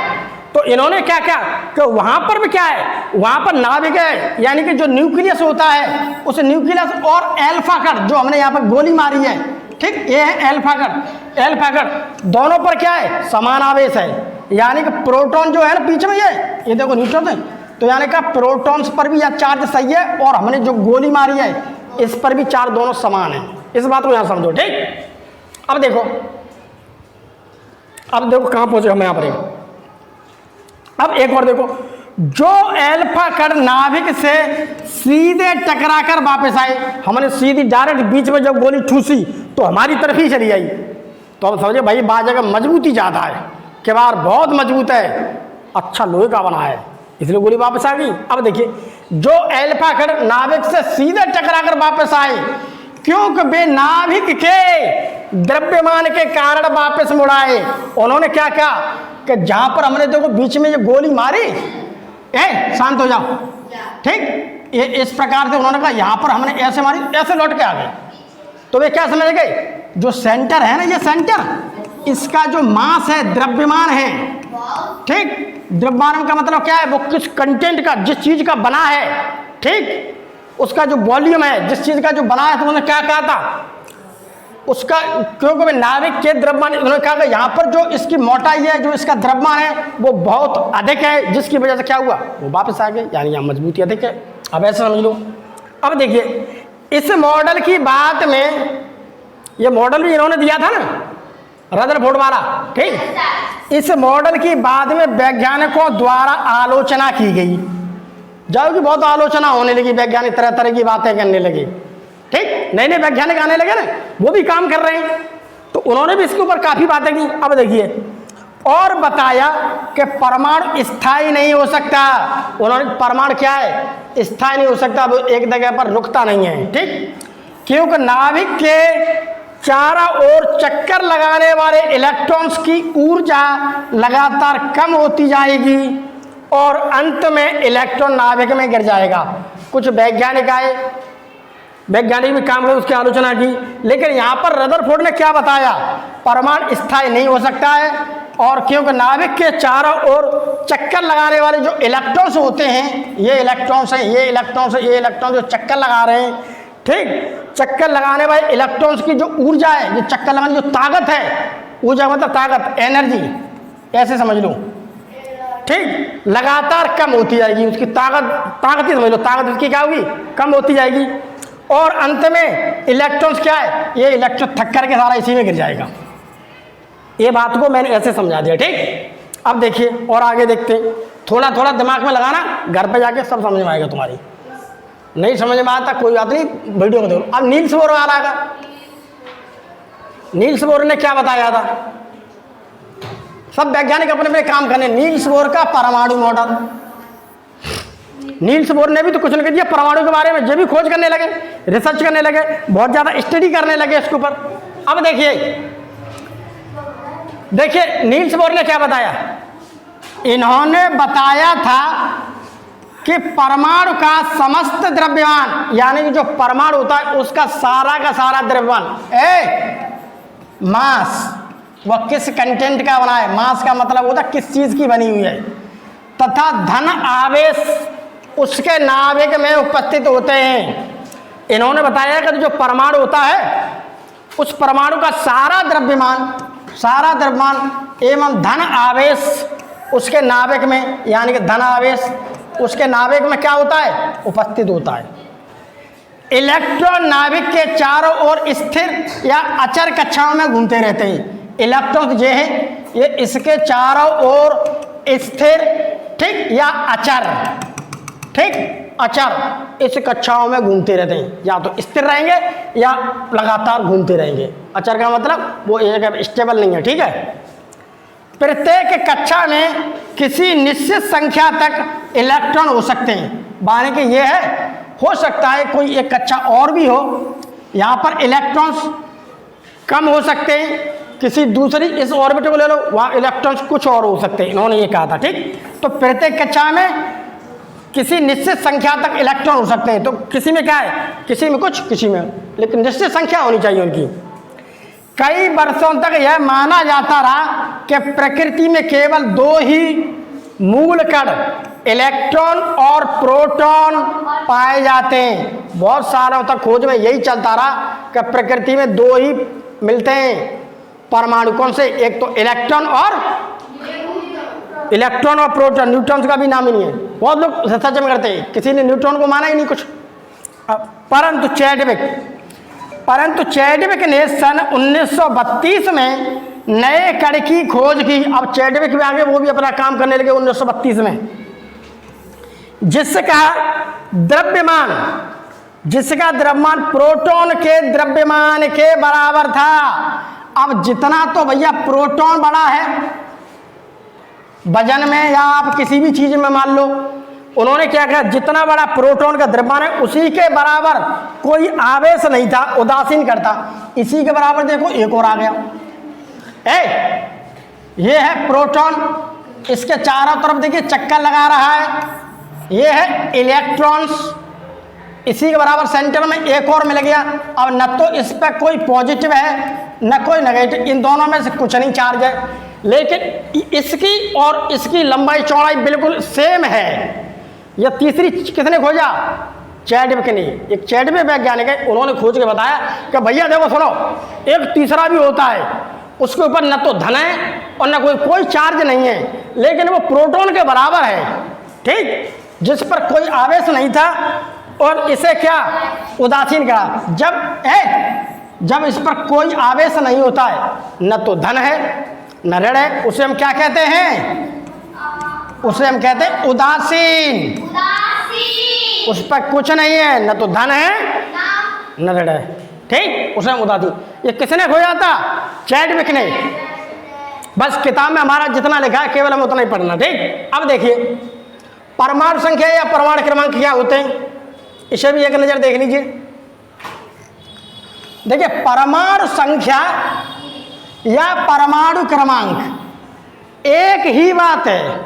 तो इन्होंने क्या किया कि वहां पर भी क्या है, वहां पर नाभिक है, यानी कि जो न्यूक्लियस होता है, उस न्यूक्लियस और अल्फा कण जो हमने यहाँ पर गोली मारी है, ठीक, ये है अल्फा कण। अल्फा कण दोनों पर क्या है, समान आवेश है, यानी कि प्रोटॉन जो है ना पीछे में, ये देखो न्यूट्रॉन है, तो यानी कि प्रोटॉन्स पर भी यह चार्ज सही है, और हमने जो गोली मारी है इस पर भी चार्ज दोनों समान है। इस बात को यहाँ समझो, ठीक। अब देखो कहाँ पहुंचे हम यहाँ पर। अब एक और देखो, जो अल्फा कण नाभिक से सीधे टकराकर वापस आए, हमने सीधी डायरेक्ट बीच में जब गोली ठूसी तो हमारी तरफ ही चली आई, तो अब समझे भाई बात जगह मजबूती ज़्यादा है, किवाड़ बहुत मजबूत है, अच्छा लोहे का बना है, इसलिए गोली वापस आ गई। अब देखिए, जो अल्फा कण नाभिक से सीधे टकराकर वापस आए, क्योंकि वे नाभिक के द्रव्यमान के कारण वापस मुड़ाए। उन्होंने क्या कहा कि जहां पर हमने देखो बीच में ये गोली मारी, शांत हो जाओ, ठीक, ये इस प्रकार से उन्होंने कहा यहां पर हमने ऐसे मारी, ऐसे लौट के आ गए। तो वे क्या समझ गए, जो सेंटर है ना, ये सेंटर, इसका जो मास है, द्रव्यमान है, ठीक, द्रव्यमान का मतलब क्या है, वो किस कंटेंट का, जिस चीज का बना है, ठीक, उसका जो वॉल्यूम है, जिस चीज का जो बना है, तो उन्होंने क्या कहा था उसका, क्योंकि नाभिक के द्रव्यमान, उन्होंने कहा कि यहाँ पर जो इसकी मोटाई है, जो इसका द्रव्यमान है वो बहुत अधिक है, जिसकी वजह से क्या हुआ, वो वापस आ गए, यानी यहाँ मजबूती अधिक है। अब ऐसे समझ लो। अब देखिए, इस मॉडल की बात में, ये मॉडल भी इन्होंने दिया था ना रदरफोर्ड वाला, ठीक, इस मॉडल की बाद में वैज्ञानिकों द्वारा आलोचना की गई, जबकि बहुत आलोचना होने लगी, वैज्ञानिक तरह तरह की बातें करने लगे, ठीक, नए नए वैज्ञानिक आने लगे ना, वो भी काम कर रहे हैं, तो उन्होंने भी इसके ऊपर काफी बातें की। अब देखिए, और बताया कि परमाणु स्थायी नहीं हो सकता। उन्होंने परमाणु क्या है, स्थायी नहीं हो सकता, वो एक जगह पर रुकता नहीं है, ठीक, क्योंकि नाभिक के चारों ओर चक्कर लगाने वाले इलेक्ट्रॉन्स की ऊर्जा लगातार कम होती जाएगी और अंत में इलेक्ट्रॉन नाभिक में गिर जाएगा। कुछ वैज्ञानिक आए, वैज्ञानिक भी काम है, उसकी आलोचना की, लेकिन यहाँ पर रदरफोर्ड ने क्या बताया, परमाणु स्थायी नहीं हो सकता है, और क्योंकि नाभिक के चारों ओर चक्कर लगाने वाले जो इलेक्ट्रॉन्स होते हैं, ये इलेक्ट्रॉन्स हैं, ये इलेक्ट्रॉन्स हैं, ये इलेक्ट्रॉन जो चक्कर लगा रहे हैं, ठीक, चक्कर लगाने वाले इलेक्ट्रॉन्स की जो ऊर्जा है, जो चक्कर लगाने जो ताकत है, ऊर्जा मतलब ताकत, एनर्जी, ऐसे समझ लो, ठीक, लगातार कम होती जाएगी, उसकी ताकत ही समझ लो, ताकत उसकी क्या होगी, कम होती जाएगी। और अंत में इलेक्ट्रॉन्स क्या है, ये इलेक्ट्रॉन थक करके सारा इसी में गिर जाएगा। ये बात को मैंने ऐसे समझा दिया, ठीक। अब देखिए और आगे देखते हैं, थोड़ा थोड़ा दिमाग में लगाना, घर पे जाके सब समझ में आएगा। तुम्हारी नहीं समझ में आता कोई बात नहीं, वीडियो को देखो। अब नील्स बोर आ रहा था, नील्स बोर ने क्या बताया था, सब वैज्ञानिक अपने अपने काम करने। नील्स बोर का परमाणु मॉडल, नील्स बोर ने भी तो कुछ न दिया परमाणु के बारे में, जो भी खोज करने लगे, रिसर्च करने लगे, बहुत ज़्यादा स्टडी करने लगे इसके ऊपर। अब देखिए नील्स बोर ने क्या बताया, इन्होंने बताया था कि परमाणु का समस्त द्रव्यमान, यानी कि जो परमाणु होता है उसका सारा का सारा द्रव्यमान, मास, वह किस कंटेंट का बना है, मास का मतलब होता है किस चीज की बनी हुई है, तथा धन आवेश उसके नाभिक में उपस्थित होते हैं। इन्होंने बताया कि जो परमाणु होता है उस परमाणु का सारा द्रव्यमान एवं धन आवेश उसके नाभिक में, यानी कि धन आवेश उसके नाभिक में क्या होता है, उपस्थित होता है। इलेक्ट्रॉन नाभिक के चारों ओर स्थिर या अचर कक्षाओं में घूमते रहते हैं। इलेक्ट्रॉन जो है ये इसके चारों ओर स्थिर, ठीक, या अचर, ठीक, अचर इस कक्षाओं में घूमते रहते हैं, या तो स्थिर रहेंगे या लगातार घूमते रहेंगे। अचर का मतलब वो एक स्टेबल नहीं है, ठीक है। प्रत्येक कक्षा में किसी निश्चित संख्या तक इलेक्ट्रॉन हो सकते हैं, माने कि ये है, हो सकता है कोई एक कक्षा और भी हो, यहाँ पर इलेक्ट्रॉन्स कम हो सकते हैं, किसी दूसरी इस ऑर्बिट को ले लो, वहाँ इलेक्ट्रॉन्स कुछ और हो सकते हैं, इन्होंने ये कहा था, ठीक। तो प्रत्येक कक्षा में किसी निश्चित संख्या तक इलेक्ट्रॉन हो सकते हैं। तो किसी में क्या है, किसी में कुछ, किसी में, लेकिन निश्चित संख्या होनी चाहिए उनकी। कई वर्षों तक यह माना जाता रहा कि प्रकृति में केवल दो ही मूल कण, इलेक्ट्रॉन और प्रोटॉन पाए जाते हैं। बहुत सालों तक खोज में यही चलता रहा कि प्रकृति में दो ही मिलते हैं परमाणु, कौन से, एक तो इलेक्ट्रॉन और प्रोटॉन। न्यूट्रॉन का भी नाम ही नहीं है, बहुत लोग रिसर्च में करते हैं, किसी ने न्यूट्रॉन को माना ही नहीं कुछ। परंतु चैडविक ने सन 1932 में नए कण की खोज की। अब चैडविक भी आगे, वो भी अपना काम करने लगे 1932 में, जिसका द्रव्यमान प्रोटॉन के द्रव्यमान के बराबर था। अब जितना तो भैया प्रोटॉन बड़ा है वजन में, या आप किसी भी चीज में मान लो, उन्होंने क्या कहा, जितना बड़ा प्रोटॉन का द्रव्यमान है उसी के बराबर कोई आवेश नहीं था, उदासीन करता। इसी के बराबर देखो एक और आ गया, ये है प्रोटॉन, इसके चारों तरफ देखिए चक्कर लगा रहा है, ये है इलेक्ट्रॉन्स, इसी के बराबर सेंटर में एक और मिल गया। अब न तो इस पर कोई पॉजिटिव है न कोई नेगेटिव, इन दोनों में से कुछ नहीं चार्ज है, लेकिन इसकी और इसकी लंबाई चौड़ाई बिल्कुल सेम है। यह तीसरी किसने खोजा, चैडविक ने। एक चैडविक वैज्ञानिक है, उन्होंने खोज के बताया कि भैया देखो सुनो, एक तीसरा भी होता है, उसके ऊपर न तो धन है और न कोई चार्ज नहीं है, लेकिन वो प्रोटॉन के बराबर है, ठीक, जिस पर कोई आवेश नहीं था, और इसे क्या उदासीन करा। जब इस पर कोई आवेश नहीं होता है, न तो धन है न ऋण है, उसे हम क्या कहते हैं, उसे हम कहते हैं उदासीन। उस पर कुछ नहीं है, न तो धन है न ऋण है, ठीक, उसे हम उदासीन। ये किसने खोजा था, चैडविक ने। बस किताब में हमारा जितना लिखा है केवल हम उतना ही पढ़ना, ठीक। अब देखिए परमाणु संख्या या परमाणु क्रमांक क्या होते हैं, इसे भी एक नजर देख लीजिए। देखिए परमाणु संख्या या परमाणु क्रमांक एक ही बात है,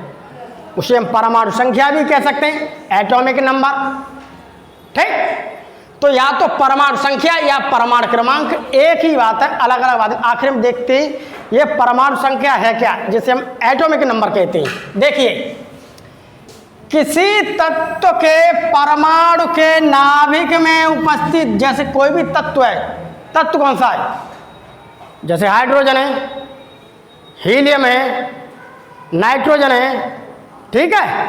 उसे हम परमाणु संख्या भी कह सकते हैं, एटॉमिक नंबर, ठीक। तो या तो परमाणु संख्या या परमाणु क्रमांक एक ही बात है, अलग अलग बात है। आखिर में देखते हैं ये परमाणु संख्या है क्या, जिसे हम एटॉमिक नंबर कहते हैं। देखिए किसी तत्व के परमाणु के नाभिक में उपस्थित, जैसे कोई भी तत्व है, तत्व कौन सा है, जैसे हाइड्रोजन है, हीलियम है, नाइट्रोजन है, ठीक है,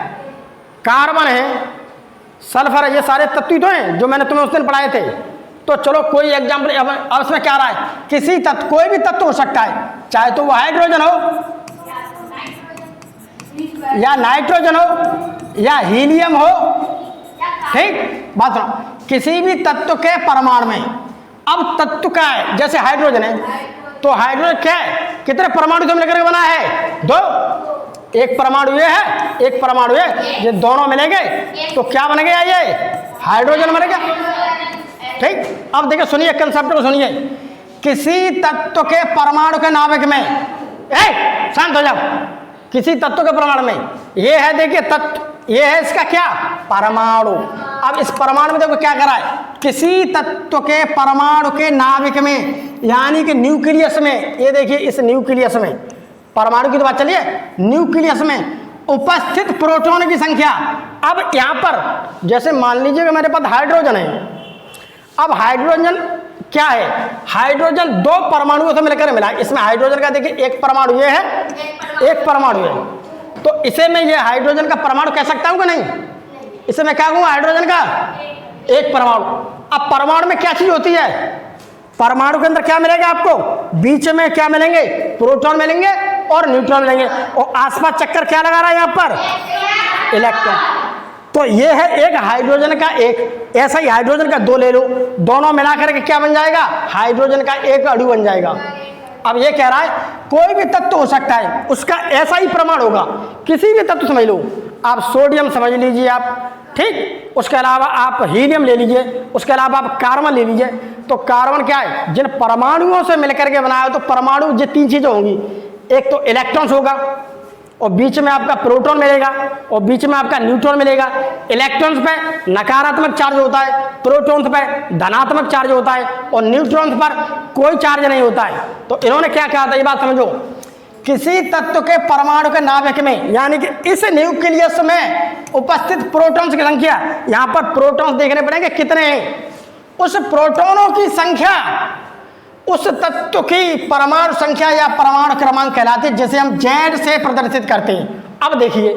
कार्बन है, सल्फर है, ये सारे तत्व ही तो हैं जो मैंने तुम्हें उस दिन पढ़ाए थे। तो चलो कोई एग्जाम्पल, अब इसमें क्या रहा है, किसी तत्व, कोई भी तत्व हो सकता है, चाहे तो वो हाइड्रोजन हो या नाइट्रोजन हो या हीलियम हो, ठीक, बात सुनो, किसी भी तत्व के परमाणु में, अब तत्व क्या है, जैसे हाइड्रोजन है, तो हाइड्रोजन क्या है, कितने परमाणु से मिलकर के बना है, 2, एक परमाणु ये है, एक परमाणु ये, ये दोनों मिलेंगे तो क्या बन गया, ये हाइड्रोजन बन गया। ठीक, अब देखिए, सुनिए कंसेप्ट को सुनिए, किसी तत्व के परमाणु के नाभिक में, शांत हो जाओ, किसी तत्व के परमाणु में, ये है देखिए तत्व, ये है इसका क्या, परमाणु। अब इस परमाणु में देखो क्या करा है, किसी तत्व के परमाणु के नाभिक में, यानी कि न्यूक्लियस में, ये देखिए इस न्यूक्लियस में, परमाणु की तो बात चलिए, न्यूक्लियस में उपस्थित प्रोटॉन की संख्या। अब यहां पर जैसे मान लीजिए कि मेरे पास हाइड्रोजन है, अब हाइड्रोजन क्या है, हाइड्रोजन 2 परमाणुओं से मिलकर मिला, इसमें हाइड्रोजन का देखिए एक परमाणु ये है, एक परमाणु है, तो इसे मैं ये हाइड्रोजन का परमाणु कह सकता हूं कि नहीं, इसे मैं क्या कहूंगा, हाइड्रोजन का एक परमाणु। अब परमाणु में क्या चीज होती है, परमाणु के अंदर क्या मिलेगा आपको, बीच में क्या मिलेंगे, प्रोटॉन मिलेंगे और न्यूट्रॉन मिलेंगे, और आसपास चक्कर क्या लगा रहा है यहाँ पर, इलेक्ट्रॉन। तो ये है एक हाइड्रोजन का एक, ऐसा ही हाइड्रोजन का 2 ले लो, दोनों मिलाकर के क्या बन जाएगा, हाइड्रोजन का एक अणु बन जाएगा। अब ये कह रहा है कोई भी तत्व हो सकता है, उसका ऐसा ही परमाणु होगा, किसी भी तत्व समझ लो, आप सोडियम समझ लीजिए आप, ठीक, उसके अलावा आप हीलियम ले लीजिए, उसके अलावा आप कार्बन ले लीजिए। तो कार्बन क्या है, जिन परमाणुओं से मिलकर के बनाया, तो परमाणु ये 3 चीजें होंगी, एक तो इलेक्ट्रॉन्स होगा, और बीच में आपका प्रोटॉन मिलेगा, और बीच में आपका न्यूट्रॉन मिलेगा। इलेक्ट्रॉन्स पे नकारात्मक चार्ज होता है, प्रोटॉन्स पे धनात्मक चार्ज होता है, और न्यूट्रॉन्स पर कोई चार्ज नहीं होता है। तो इन्होंने क्या कहा था, ये बात समझो, किसी तत्व के परमाणु के नाभिक में, यानी कि इस न्यूक्लियस में उपस्थित प्रोटॉन्स की संख्या, यहां पर प्रोटॉन्स देखने पड़ेंगे कितने हैं, उस प्रोटॉनों की संख्या उस तत्व की परमाणु संख्या या परमाणु क्रमांक कहलाती है, जिसे हम Z से प्रदर्शित करते हैं। अब देखिए,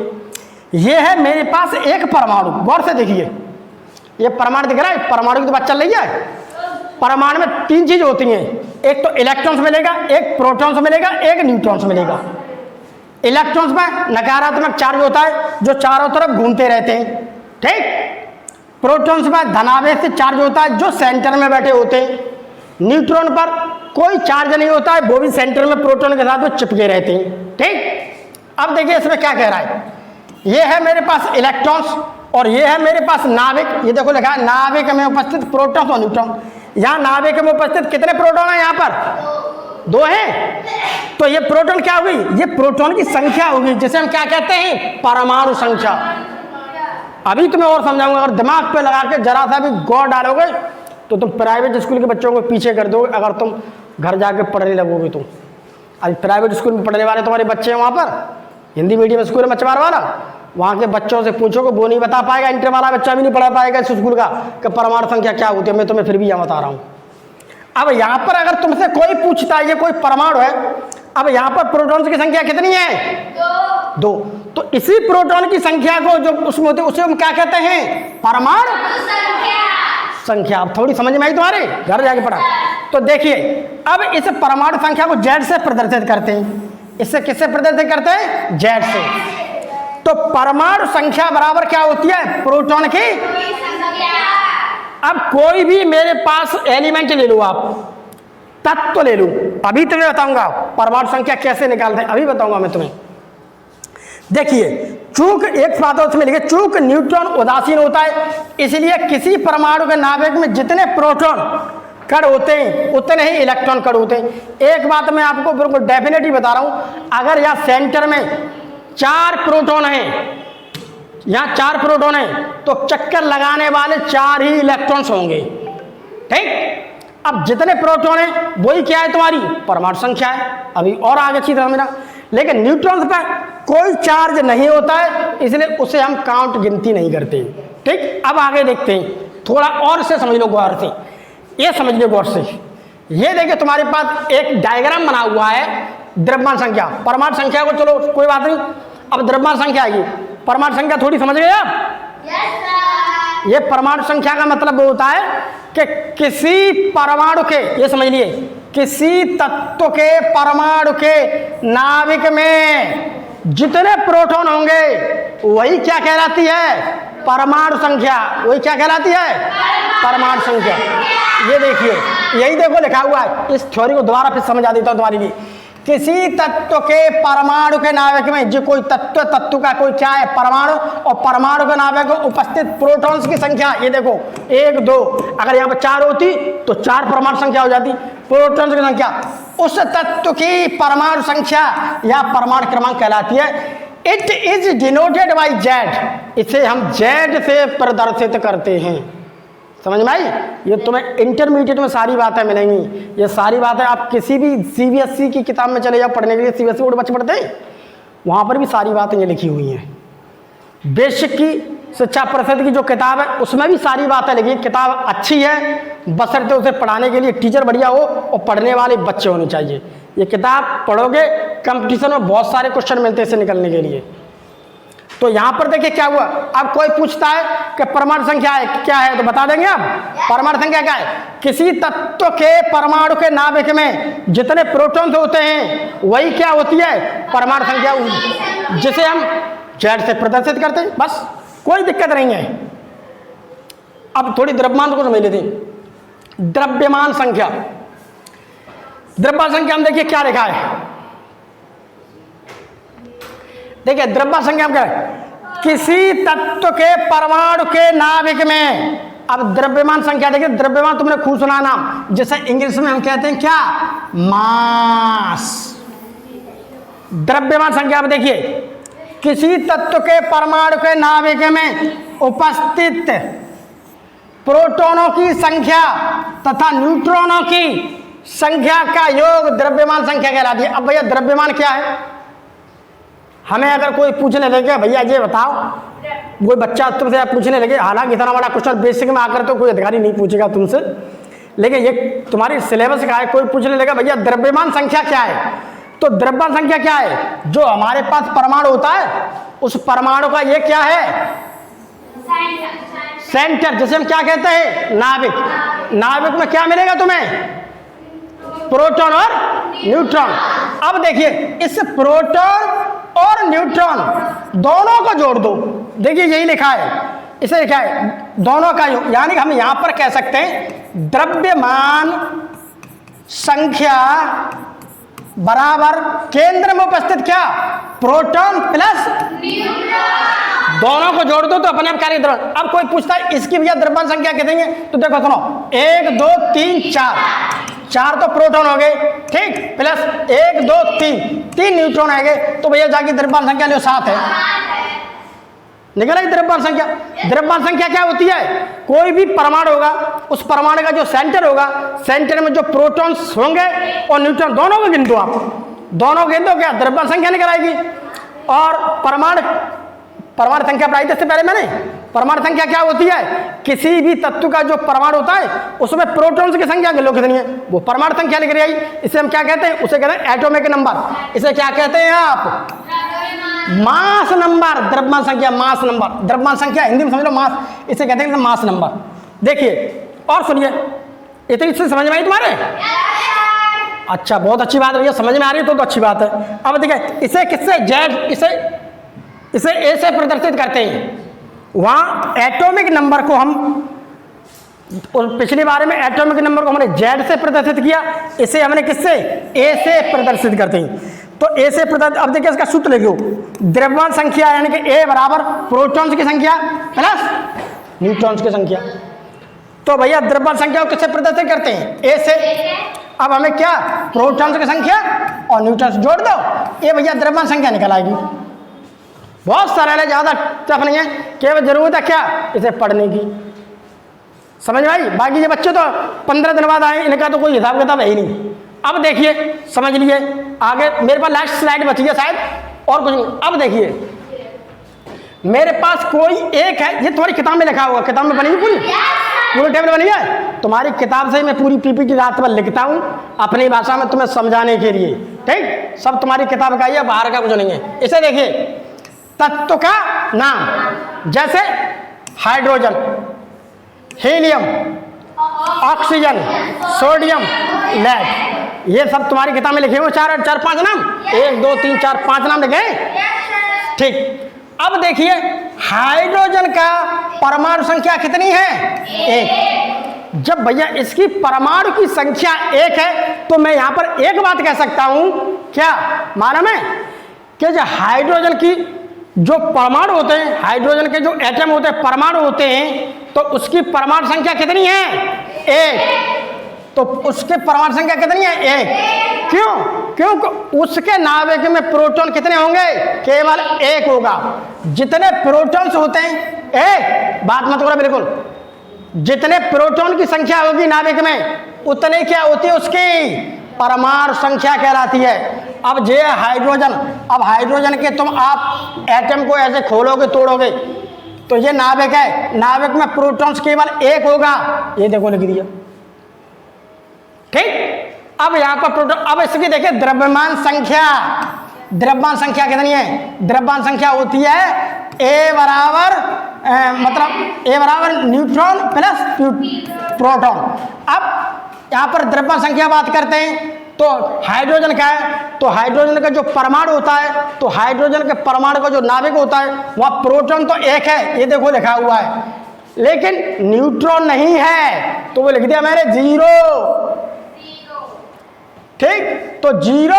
ये है मेरे पास एक परमाणु, गौर से देखिए, ये परमाणु दिख रहा है, परमाणु की तो बात चल रही है। परमाणु में 3 चीज होती हैं, एक तो इलेक्ट्रॉन्स मिलेगा, एक प्रोटॉन्स मिलेगा, एक न्यूट्रॉन्स मिलेगा। इलेक्ट्रॉन्स में नकारात्मक चार्ज होता है जो चारों तरफ घूमते रहते हैं, ठीक। प्रोटॉन्स में धनावेश से चार्ज होता है जो सेंटर में बैठे होते हैं। न्यूट्रॉन पर कोई चार्ज नहीं होता है, वो भी सेंटर में प्रोटॉन के साथ वो चिपके रहते हैं, ठीक। अब देखिए इसमें क्या कह रहा है, ये है मेरे पास इलेक्ट्रॉन्स और ये है मेरे पास नाभिक। ये देखो लिखा है नाभिक में उपस्थित प्रोटॉन और न्यूट्रॉन। यहाँ नाभिक में उपस्थित कितने प्रोटॉन है, यहाँ पर 2 हैं। तो ये प्रोटॉन क्या होगी, ये प्रोटॉन की संख्या होगी, जिसे हम क्या कहते हैं, परमाणु संख्या। अभी तुम्हें और समझाऊंगा, अगर दिमाग पे लगा के जरा सा भी गौर डालोगे तो तुम प्राइवेट स्कूल के बच्चों को पीछे कर दोगे, अगर तुम घर जाके पढ़ने लगोगे तो। अभी प्राइवेट स्कूल में पढ़ने वाले तुम्हारे बच्चे हैं वहाँ पर, हिंदी मीडियम स्कूल है मचवार वाला, वहाँ के बच्चों से पूछोगे वो नहीं बता पाएगा, इंटर वाला बच्चा भी नहीं पढ़ा पाएगा इस स्कूल का कि परमाणु संख्या क्या होती है। मैं तुम्हें फिर भी यहाँ बता रहा हूँ। अब यहाँ पर अगर तुमसे कोई पूछता है ये कोई परमाणु है, अब यहाँ पर प्रोटॉन्स की संख्या कितनी है, 2। तो इसी प्रोटॉन की संख्या को जो उसमें होती है उसे हम क्या कहते हैं, परमाणु संख्या। अब थोड़ी समझ में आई तुम्हारे, घर जाके पढ़ा। तो देखिए अब इस परमाणु संख्या को Z से प्रदर्शित करते हैं। इससे किससे प्रदर्शित करते हैं, Z से। तो परमाणु संख्या बराबर क्या होती है, प्रोटॉन की संख्या। अब कोई भी मेरे पास एलिमेंट ले लो, आप तत्व ले लो, अभी तुम्हें बताऊंगा परमाणु संख्या कैसे निकालते हैं, अभी बताऊंगा मैं तुम्हें। देखिए चूंक एक बात में लिखे, चूंक न्यूट्रॉन उदासीन होता है, इसलिए किसी परमाणु के नाभिक में जितने प्रोटॉन कण होते हैं उतने ही इलेक्ट्रॉन कण होते हैं। एक बात मैं आपको बिल्कुल डेफिनेटली बता रहा हूं, अगर यहाँ सेंटर में 4 प्रोटॉन हैं, यहाँ 4 प्रोटॉन हैं, तो चक्कर लगाने वाले 4 ही इलेक्ट्रॉन्स होंगे, ठीक। अब जितने प्रोटॉन हैं वही क्या है, तुम्हारी परमाणु संख्या है। अभी और आगे अच्छी तरह मेरा, लेकिन न्यूट्रॉन्स पर कोई चार्ज नहीं होता है, इसलिए उसे हम काउंट गिनती नहीं करते, ठीक। अब आगे देखते हैं, थोड़ा और से समझ लो गौर से, ये समझ लो गौर से। ये देखिए तुम्हारे पास एक डायग्राम बना हुआ है, द्रव्यमान संख्या, परमाणु संख्या को चलो कोई बात नहीं, अब द्रव्यमान संख्या आएगी। परमाणु संख्या थोड़ी समझ गए आप? Yes sir. ये परमाणु संख्या का मतलब वो होता है कि किसी परमाणु के, ये समझ लिए, किसी तत्व के परमाणु के नाभिक में जितने प्रोटॉन होंगे वही क्या कहलाती है? परमाणु संख्या। वही क्या कहलाती है? परमाणु संख्या। ये देखिए, यही देखो लिखा हुआ है। इस थ्योरी को दोबारा फिर समझा देता हूं तुम्हारी लिए। किसी तत्व के परमाणु के नाभिक में, जो कोई तत्व का कोई क्या है? परमाणु, और परमाणु के नाभिक में उपस्थित प्रोटॉन्स की संख्या, ये देखो 1 2, अगर यहाँ पर 4 होती तो 4 परमाणु संख्या हो जाती, प्रोटॉन्स की संख्या। उस तत्व की परमाणु संख्या या परमाणु क्रमांक कहलाती है। It is denoted by Z. इसे हम जेड से प्रदर्शित करते हैं। समझ में आई? ये तुम्हें इंटरमीडिएट में सारी बातें मिलेंगी। ये सारी बातें आप किसी भी सीबीएसई की किताब में चले जाओ पढ़ने के लिए, सीबीएसई बोर्ड बच्चे पढ़ते हैं, वहाँ पर भी सारी बातें ये लिखी हुई हैं। बेसिक की शिक्षा परिषद की जो किताब है उसमें भी सारी बातें लिखी हैं। किताब अच्छी है, बशर्ते उसे पढ़ाने के लिए टीचर बढ़िया हो और पढ़ने वाले बच्चे होने चाहिए। ये किताब पढ़ोगे, कंपटीशन में बहुत सारे क्वेश्चन मिलते हैं इससे निकलने के लिए। तो यहाँ पर देखिए क्या हुआ। अब कोई पूछता है कि परमाणु संख्या है क्या है, तो बता देंगे आप परमाणु संख्या क्या है? किसी तत्व के परमाणु के नाभिक में जितने प्रोटॉन होते हैं वही क्या होती है? परमाणु संख्या, जिसे हम जेड से प्रदर्शित करते हैं। बस, कोई दिक्कत नहीं है। अब थोड़ी द्रव्यमान को समझ लेते हैं। द्रव्यमान संख्या, द्रव्यमान संख्या में देखिए क्या लिखा है। देखिए द्रव्यमान संख्या क्या है? किसी तत्व के परमाणु के नाभिक में। अब द्रव्यमान संख्या देखिए, द्रव्यमान तुमने खूब सुना नाम, जैसे इंग्लिश में हम कहते हैं क्या? मास। द्रव्यमान संख्या में देखिए, किसी तत्व के परमाणु के नाभिक में उपस्थित प्रोटॉनों की संख्या तथा न्यूट्रॉनों की संख्या का योग द्रव्यमान संख्या कहलाती है। अब भैया द्रव्यमान क्या है? हमें अगर कोई पूछने लगे भैया ये बताओ, कोई बच्चा तुमसे पूछने लगे, हालांकि इतना बड़ा क्वेश्चन बेसिक में आकर तो कोई अधिकारी नहीं पूछेगा तुमसे, लेकिन ये तुम्हारी सिलेबस का है। कोई पूछने लगा भैया द्रव्यमान संख्या क्या है, तो द्रव्यमान संख्या क्या है? जो हमारे पास परमाणु होता है उस परमाणु का ये क्या है? सेंटर, जिसे हम क्या कहते हैं? नाभिक। नाभिक में क्या मिलेगा तुम्हें? प्रोटॉन और न्यूट्रॉन। अब देखिए इस प्रोटॉन और न्यूट्रॉन दोनों को जोड़ दो। देखिए यही लिखा है, इसे लिखा है दोनों का योग, यानी कि हम यहां पर कह सकते हैं द्रव्यमान संख्या बराबर केंद्र में उपस्थित क्या? Proton plus neutron. दोनों को जोड़ दो तो अपने आप कार्य द्रव्यमान। अब कोई पूछता है इसकी भैया द्रव्यमान संख्या क्या देंगे, तो देखो सुनो, 1 2 3 4, 4 तो प्रोटॉन हो गए, ठीक, प्लस 1 2 3 न्यूट्रॉन आ गए, तो भैया जाके द्रव्यमान संख्या लो 7 है। निकल आई द्रव्यमान संख्या। द्रव्यमान संख्या क्या होती है? कोई भी परमाणु होगा, उस परमाणु का जो सेंटर होगा, सेंटर में जो प्रोटॉन्स होंगे और न्यूट्रॉन दोनों को गिन दो। आप दोनों गिन दो, क्या द्रव्यमान संख्या निकल आएगी। और परमाणु संख्या पढ़ाई इससे पहले मैंने। परमाणु संख्या क्या होती है? किसी भी तत्व का जो परमाणु होता है उसमें प्रोटॉन्स की संख्या गिन लो कितनी है, वो परमाणु संख्या निकल आई। इसे हम क्या कहते हैं? उसे कहते हैं एटॉमिक नंबर। इसे क्या कहते हैं आप? Mass number. द्रव्यमान संख्या मास नंबर। द्रव्यमान संख्या हिंदी में समझ लो मास, इसे कहते हैं मास नंबर। देखिए और सुनिए, इतनी से समझ में आई तुम्हारे? अच्छा, बहुत अच्छी बात है भैया, समझ में आ रही है तो अच्छी बात है। अब देखिए इसे किससे? जेड, इसे ए से प्रदर्शित करते हैं। वहाँ एटॉमिक नंबर को हम, और पिछली बारे में एटॉमिक नंबर को हमने जेड से प्रदर्शित किया, इसे हमने किससे? ए से प्रदर्शित करते हैं। तो ए से प्रदर्शित, अब देखिए इसका सूत्र लिखो, द्रव्यमान संख्या यानी कि ए बराबर प्रोटॉन्स की संख्या प्लस न्यूट्रॉन्स की संख्या। तो भैया द्रव्यमान संख्या को किससे प्रदर्शित करते हैं? ए से। अब हमें क्या? प्रोटॉन्स की संख्या और न्यूट्रॉन्स जोड़ दो, ये भैया द्रव्यमान संख्या निकल आएगी। बहुत सरल है, ज्यादा टफ नहीं है, केवल जरूरत है क्या? इसे पढ़ने की। समझ में आई? बाकी ये बच्चे तो 15 दिन बाद आए, इनका तो कोई हिसाब किताब है ही नहीं। अब देखिए समझ लीजिए आगे, मेरे पास लास्ट स्लाइड बची है शायद, और कुछ नहीं। अब देखिए मेरे पास कोई एक है, ये तुम्हारी किताब में लिखा होगा, किताब में बनी है पूरी टेबल बनी है तुम्हारी किताब से। मैं पूरी पीपीटी रात भर लिखता हूँ अपनी भाषा में तुम्हें समझाने के लिए, ठीक? सब तुम्हारी किताब का ही है, बाहर का कुछ नहीं है। इसे देखिए, तत्व का नाम, जैसे hydrogen, helium, oxygen, sodium, lead. ये सब तुम्हारी किताब में लिखे हुए चार पांच नाम, 1 2 3 4 5 नाम लिखे हैं। ठीक, अब देखिए हाइड्रोजन का परमाणु संख्या कितनी है? 1। जब भैया इसकी परमाणु की संख्या 1 है तो मैं यहां पर एक बात कह सकता हूं, क्या मालूम है कि जो हाइड्रोजन की जो परमाणु होते हैं, हाइड्रोजन के जो एटम होते हैं, परमाणु होते हैं, तो उसकी परमाणु संख्या कितनी है? 1। तो उसके परमाणु संख्या कितनी है? 1। क्यों? क्योंकि उसके नाभिक में प्रोटॉन कितने होंगे? केवल 1 होगा। जितने प्रोटॉन्स होते हैं, बात मत करो बिल्कुल, जितने प्रोटॉन की संख्या होगी नाभिक में उतने क्या होती है? उसकी परमाणु संख्या कहलाती है। अब ये हाइड्रोजन, अब हाइड्रोजन के तुम आप एटम को ऐसे खोलोगे, तोड़ोगे, तो ये नाभिक है, नाभिक में प्रोटॉन्स केवल 1 होगा। ये देखो लिख दिया। ठीक, अब यहां पर प्रोटॉन, अब इसकी देखिए द्रव्यमान संख्या, द्रव्यमान संख्या कितनी है? द्रव्यमान संख्या होती है A बराबर मतलब A बराबर न्यूट्रॉन प्लस प्रोटॉन। अब यहां पर द्रव्यमान संख्या बात करते हैं तो हाइड्रोजन का है, तो हाइड्रोजन का जो परमाणु होता है, तो हाइड्रोजन के परमाणु का जो नाभिक होता है वह प्रोटॉन तो 1 है, ये देखो लिखा हुआ है, लेकिन न्यूट्रॉन नहीं है, तो वो लिख दिया मैंने 0। ठीक, तो 0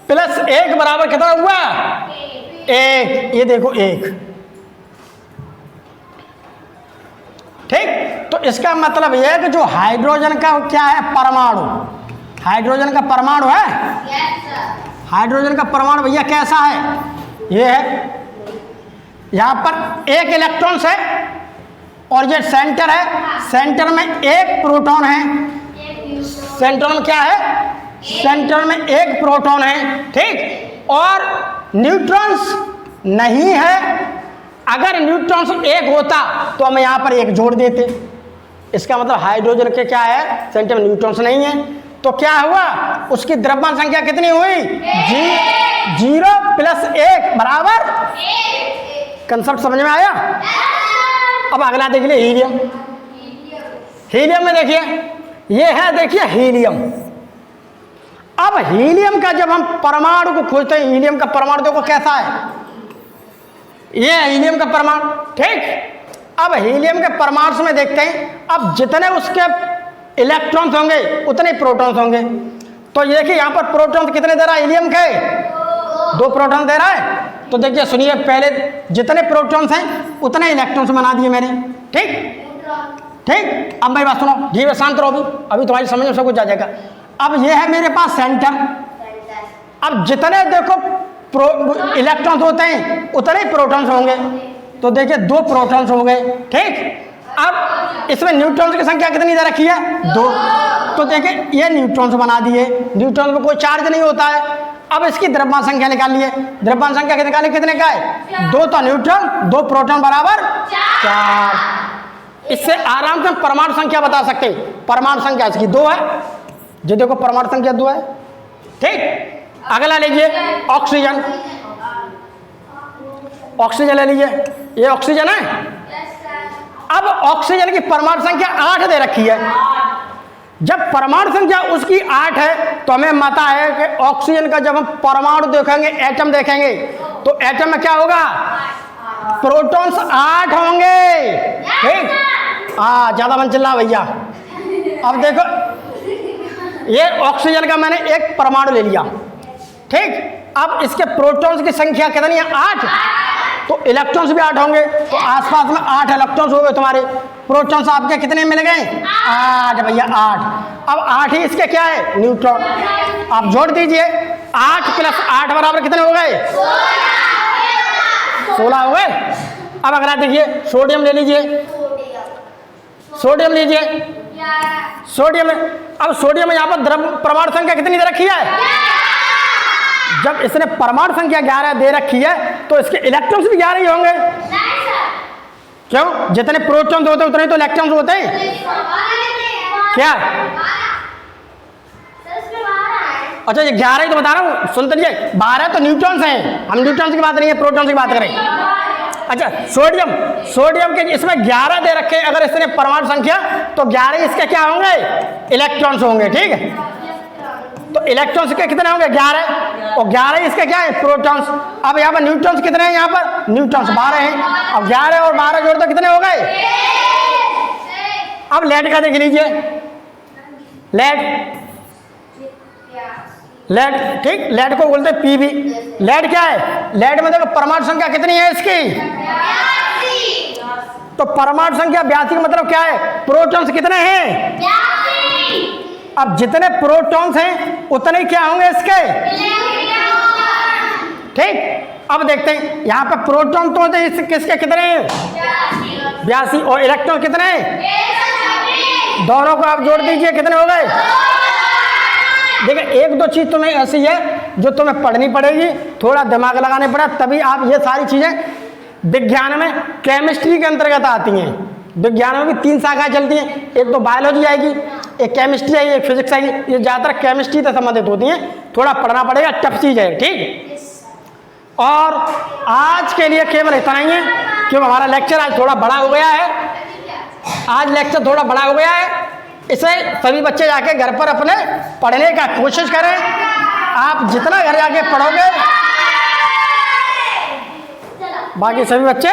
प्लस 1 बराबर कितना हुआ? 1। ये देखो 1। ठीक, तो इसका मतलब यह है कि जो हाइड्रोजन का क्या है? परमाणु, हाइड्रोजन का परमाणु है। हाइड्रोजन का परमाणु भैया कैसा है? ये है, यहां पर 1 इलेक्ट्रॉन है और ये सेंटर है, सेंटर में 1 प्रोटॉन है। सेंटर में क्या है? सेंटर में 1 प्रोटॉन है। ठीक, और न्यूट्रॉन्स नहीं है। अगर न्यूट्रॉन्स 1 होता तो हम यहाँ पर 1 जोड़ देते। इसका मतलब हाइड्रोजन के क्या है? सेंटर में न्यूट्रॉन्स नहीं है, तो क्या हुआ? उसकी द्रव्यमान संख्या कितनी हुई? 0 प्लस 1 बराबर 1। कंसेप्ट समझ में आया? अब अगला देख लिए हीलियम। हीलियम में देखिए, ये है, देखिए हीलियम। अब हीलियम का जब हम परमाणु को खोजते हैं, हीलियम का परमाणु देखो कैसा है, ये है हीलियम का परमाणु। ठीक, अब हीलियम के परमाणु में देखते हैं, अब जितने उसके इलेक्ट्रॉन्स होंगे उतने प्रोटॉन्स होंगे। तो ये देखिए यहाँ पर प्रोटॉन्स कितने दे रहा है हीलियम के? 2 प्रोटॉन दे रहा है। तो देखिए सुनिए, पहले जितने प्रोटॉन्स हैं उतने इलेक्ट्रॉन्स बना दिए मैंने। ठीक ठीक, अब मेरी बात सुनो, धीरे शांत रहो, अभी तुम्हारी समझ में सब कुछ आ जाएगा। अब ये है मेरे पास सेंटर, अब जितने देखो इलेक्ट्रॉन्स होते हैं उतने प्रोटॉन्स होंगे। तो देखिए 2 प्रोटॉन्स हो गए। ठीक, अब इसमें न्यूट्रॉन्स की संख्या कितनी दे रखी है? 2। तो देखिए ये न्यूट्रॉन्स बना दिए, न्यूट्रॉन में कोई चार्ज नहीं होता है। अब इसकी द्रव्यमान संख्या निकालिए, द्रव्यमान संख्या निकालिए, कितने का है? 2 तो न्यूट्रॉन, 2 प्रोटॉन बराबर 4। इससे आराम से हम परमाणु संख्या बता सकते हैं। परमाणु संख्या इसकी 2 है, जो देखो परमाणु संख्या 2 है। ठीक, अगला लीजिए ऑक्सीजन। ऑक्सीजन ले लीजिए, ये ऑक्सीजन है। अब ऑक्सीजन की परमाणु संख्या 8 दे रखी है। जब परमाणु संख्या उसकी 8 है तो हमें पता है कि ऑक्सीजन का जब हम परमाणु देखेंगे, एटम देखेंगे, तो एटम में क्या होगा? प्रोटॉन्स 8 होंगे। ठीक, ज्यादा मन चिल्ला भैया। अब देखो, ये ऑक्सीजन का मैंने एक परमाणु ले लिया। ठीक, अब इसके प्रोटॉन्स की संख्या कितनी है? 8। तो इलेक्ट्रॉन्स भी 8 होंगे, तो आसपास में 8 इलेक्ट्रॉन्स हो गए तुम्हारे। प्रोटॉन्स आपके कितने मिल गए? 8 भैया, 8। अब 8 ही इसके क्या है? न्यूट्रॉन। आप जोड़ दीजिए, 8 प्लस 8 बराबर कितने हो गए? 16 हो गए। अब अगला देखिए सोडियम ले लीजिए, सोडियम लीजिए, सोडियम। अब सोडियम में यहाँ पर द्रव्य परमाणु संख्या कितनी दे रखी है? जब इसने परमाणु संख्या 11 दे रखी है तो इसके इलेक्ट्रॉन्स भी 11 ही होंगे। क्यों? जितने प्रोटॉन्स होते हैं उतने तो इलेक्ट्रॉन्स होते हैं। क्या? अच्छा, ये 11 ही तो बता रहा हूँ, सुनते रहिए। 12 तो न्यूट्रॉन्स हैं, हम न्यूट्रॉन्स की बात नहीं है, प्रोटॉन्स की बात करें। अच्छा, सोडियम, सोडियम के इसमें 11 दे रखे हैं, अगर इसने परमाणु संख्या तो 11 इसके क्या होंगे, इलेक्ट्रॉन्स होंगे, ठीक है। तो इलेक्ट्रॉन्स के कितने होंगे, 11, और 11 इसके क्या है, प्रोटॉन्स। अब यहाँ पर न्यूट्रॉन्स कितने हैं, यहाँ पर न्यूट्रॉन्स 12 हैं। अब 11 और 12 जोड़ तो कितने हो गए। अब लेड का देख लीजिए, लेड, लेड, ठीक, लेड को बोलते हैं पीबी। लेड क्या है, लेड में देखो परमाणु संख्या कितनी है इसकी, तो परमाणु संख्या 82 का मतलब क्या है, प्रोटॉन्स कितने हैं। अब जितने प्रोटॉन्स हैं उतने क्या होंगे इसके, ठीक। अब देखते हैं यहाँ पे प्रोटॉन तो होते हैं किसके कितने हैं, 82, और इलेक्ट्रॉन कितने हैं, दोनों को आप जोड़ दीजिए, कितने हो गए। देखिए एक दो चीज़ तुम्हें ऐसी है जो तुम्हें पढ़नी पड़ेगी, थोड़ा दिमाग लगाने पड़ा, तभी आप ये सारी चीज़ें, विज्ञान में केमिस्ट्री के अंतर्गत आती हैं। विज्ञान में भी 3 शाखाएं चलती हैं, एक तो बायोलॉजी आएगी, एक केमिस्ट्री आएगी, एक फिजिक्स आएगी। ये ज़्यादातर केमिस्ट्री से संबंधित होती हैं, थोड़ा पढ़ना पड़ेगा, टफ चीज़ है, ठीक। और आज के लिए केवल इतना ही है, क्योंकि हमारा लेक्चर आज थोड़ा बड़ा हो गया है, आज लेक्चर थोड़ा बड़ा हो गया है। इसे सभी बच्चे जाके घर पर अपने पढ़ने का कोशिश करें। आप जितना घर जाके पढ़ोगे, बाकी सभी बच्चे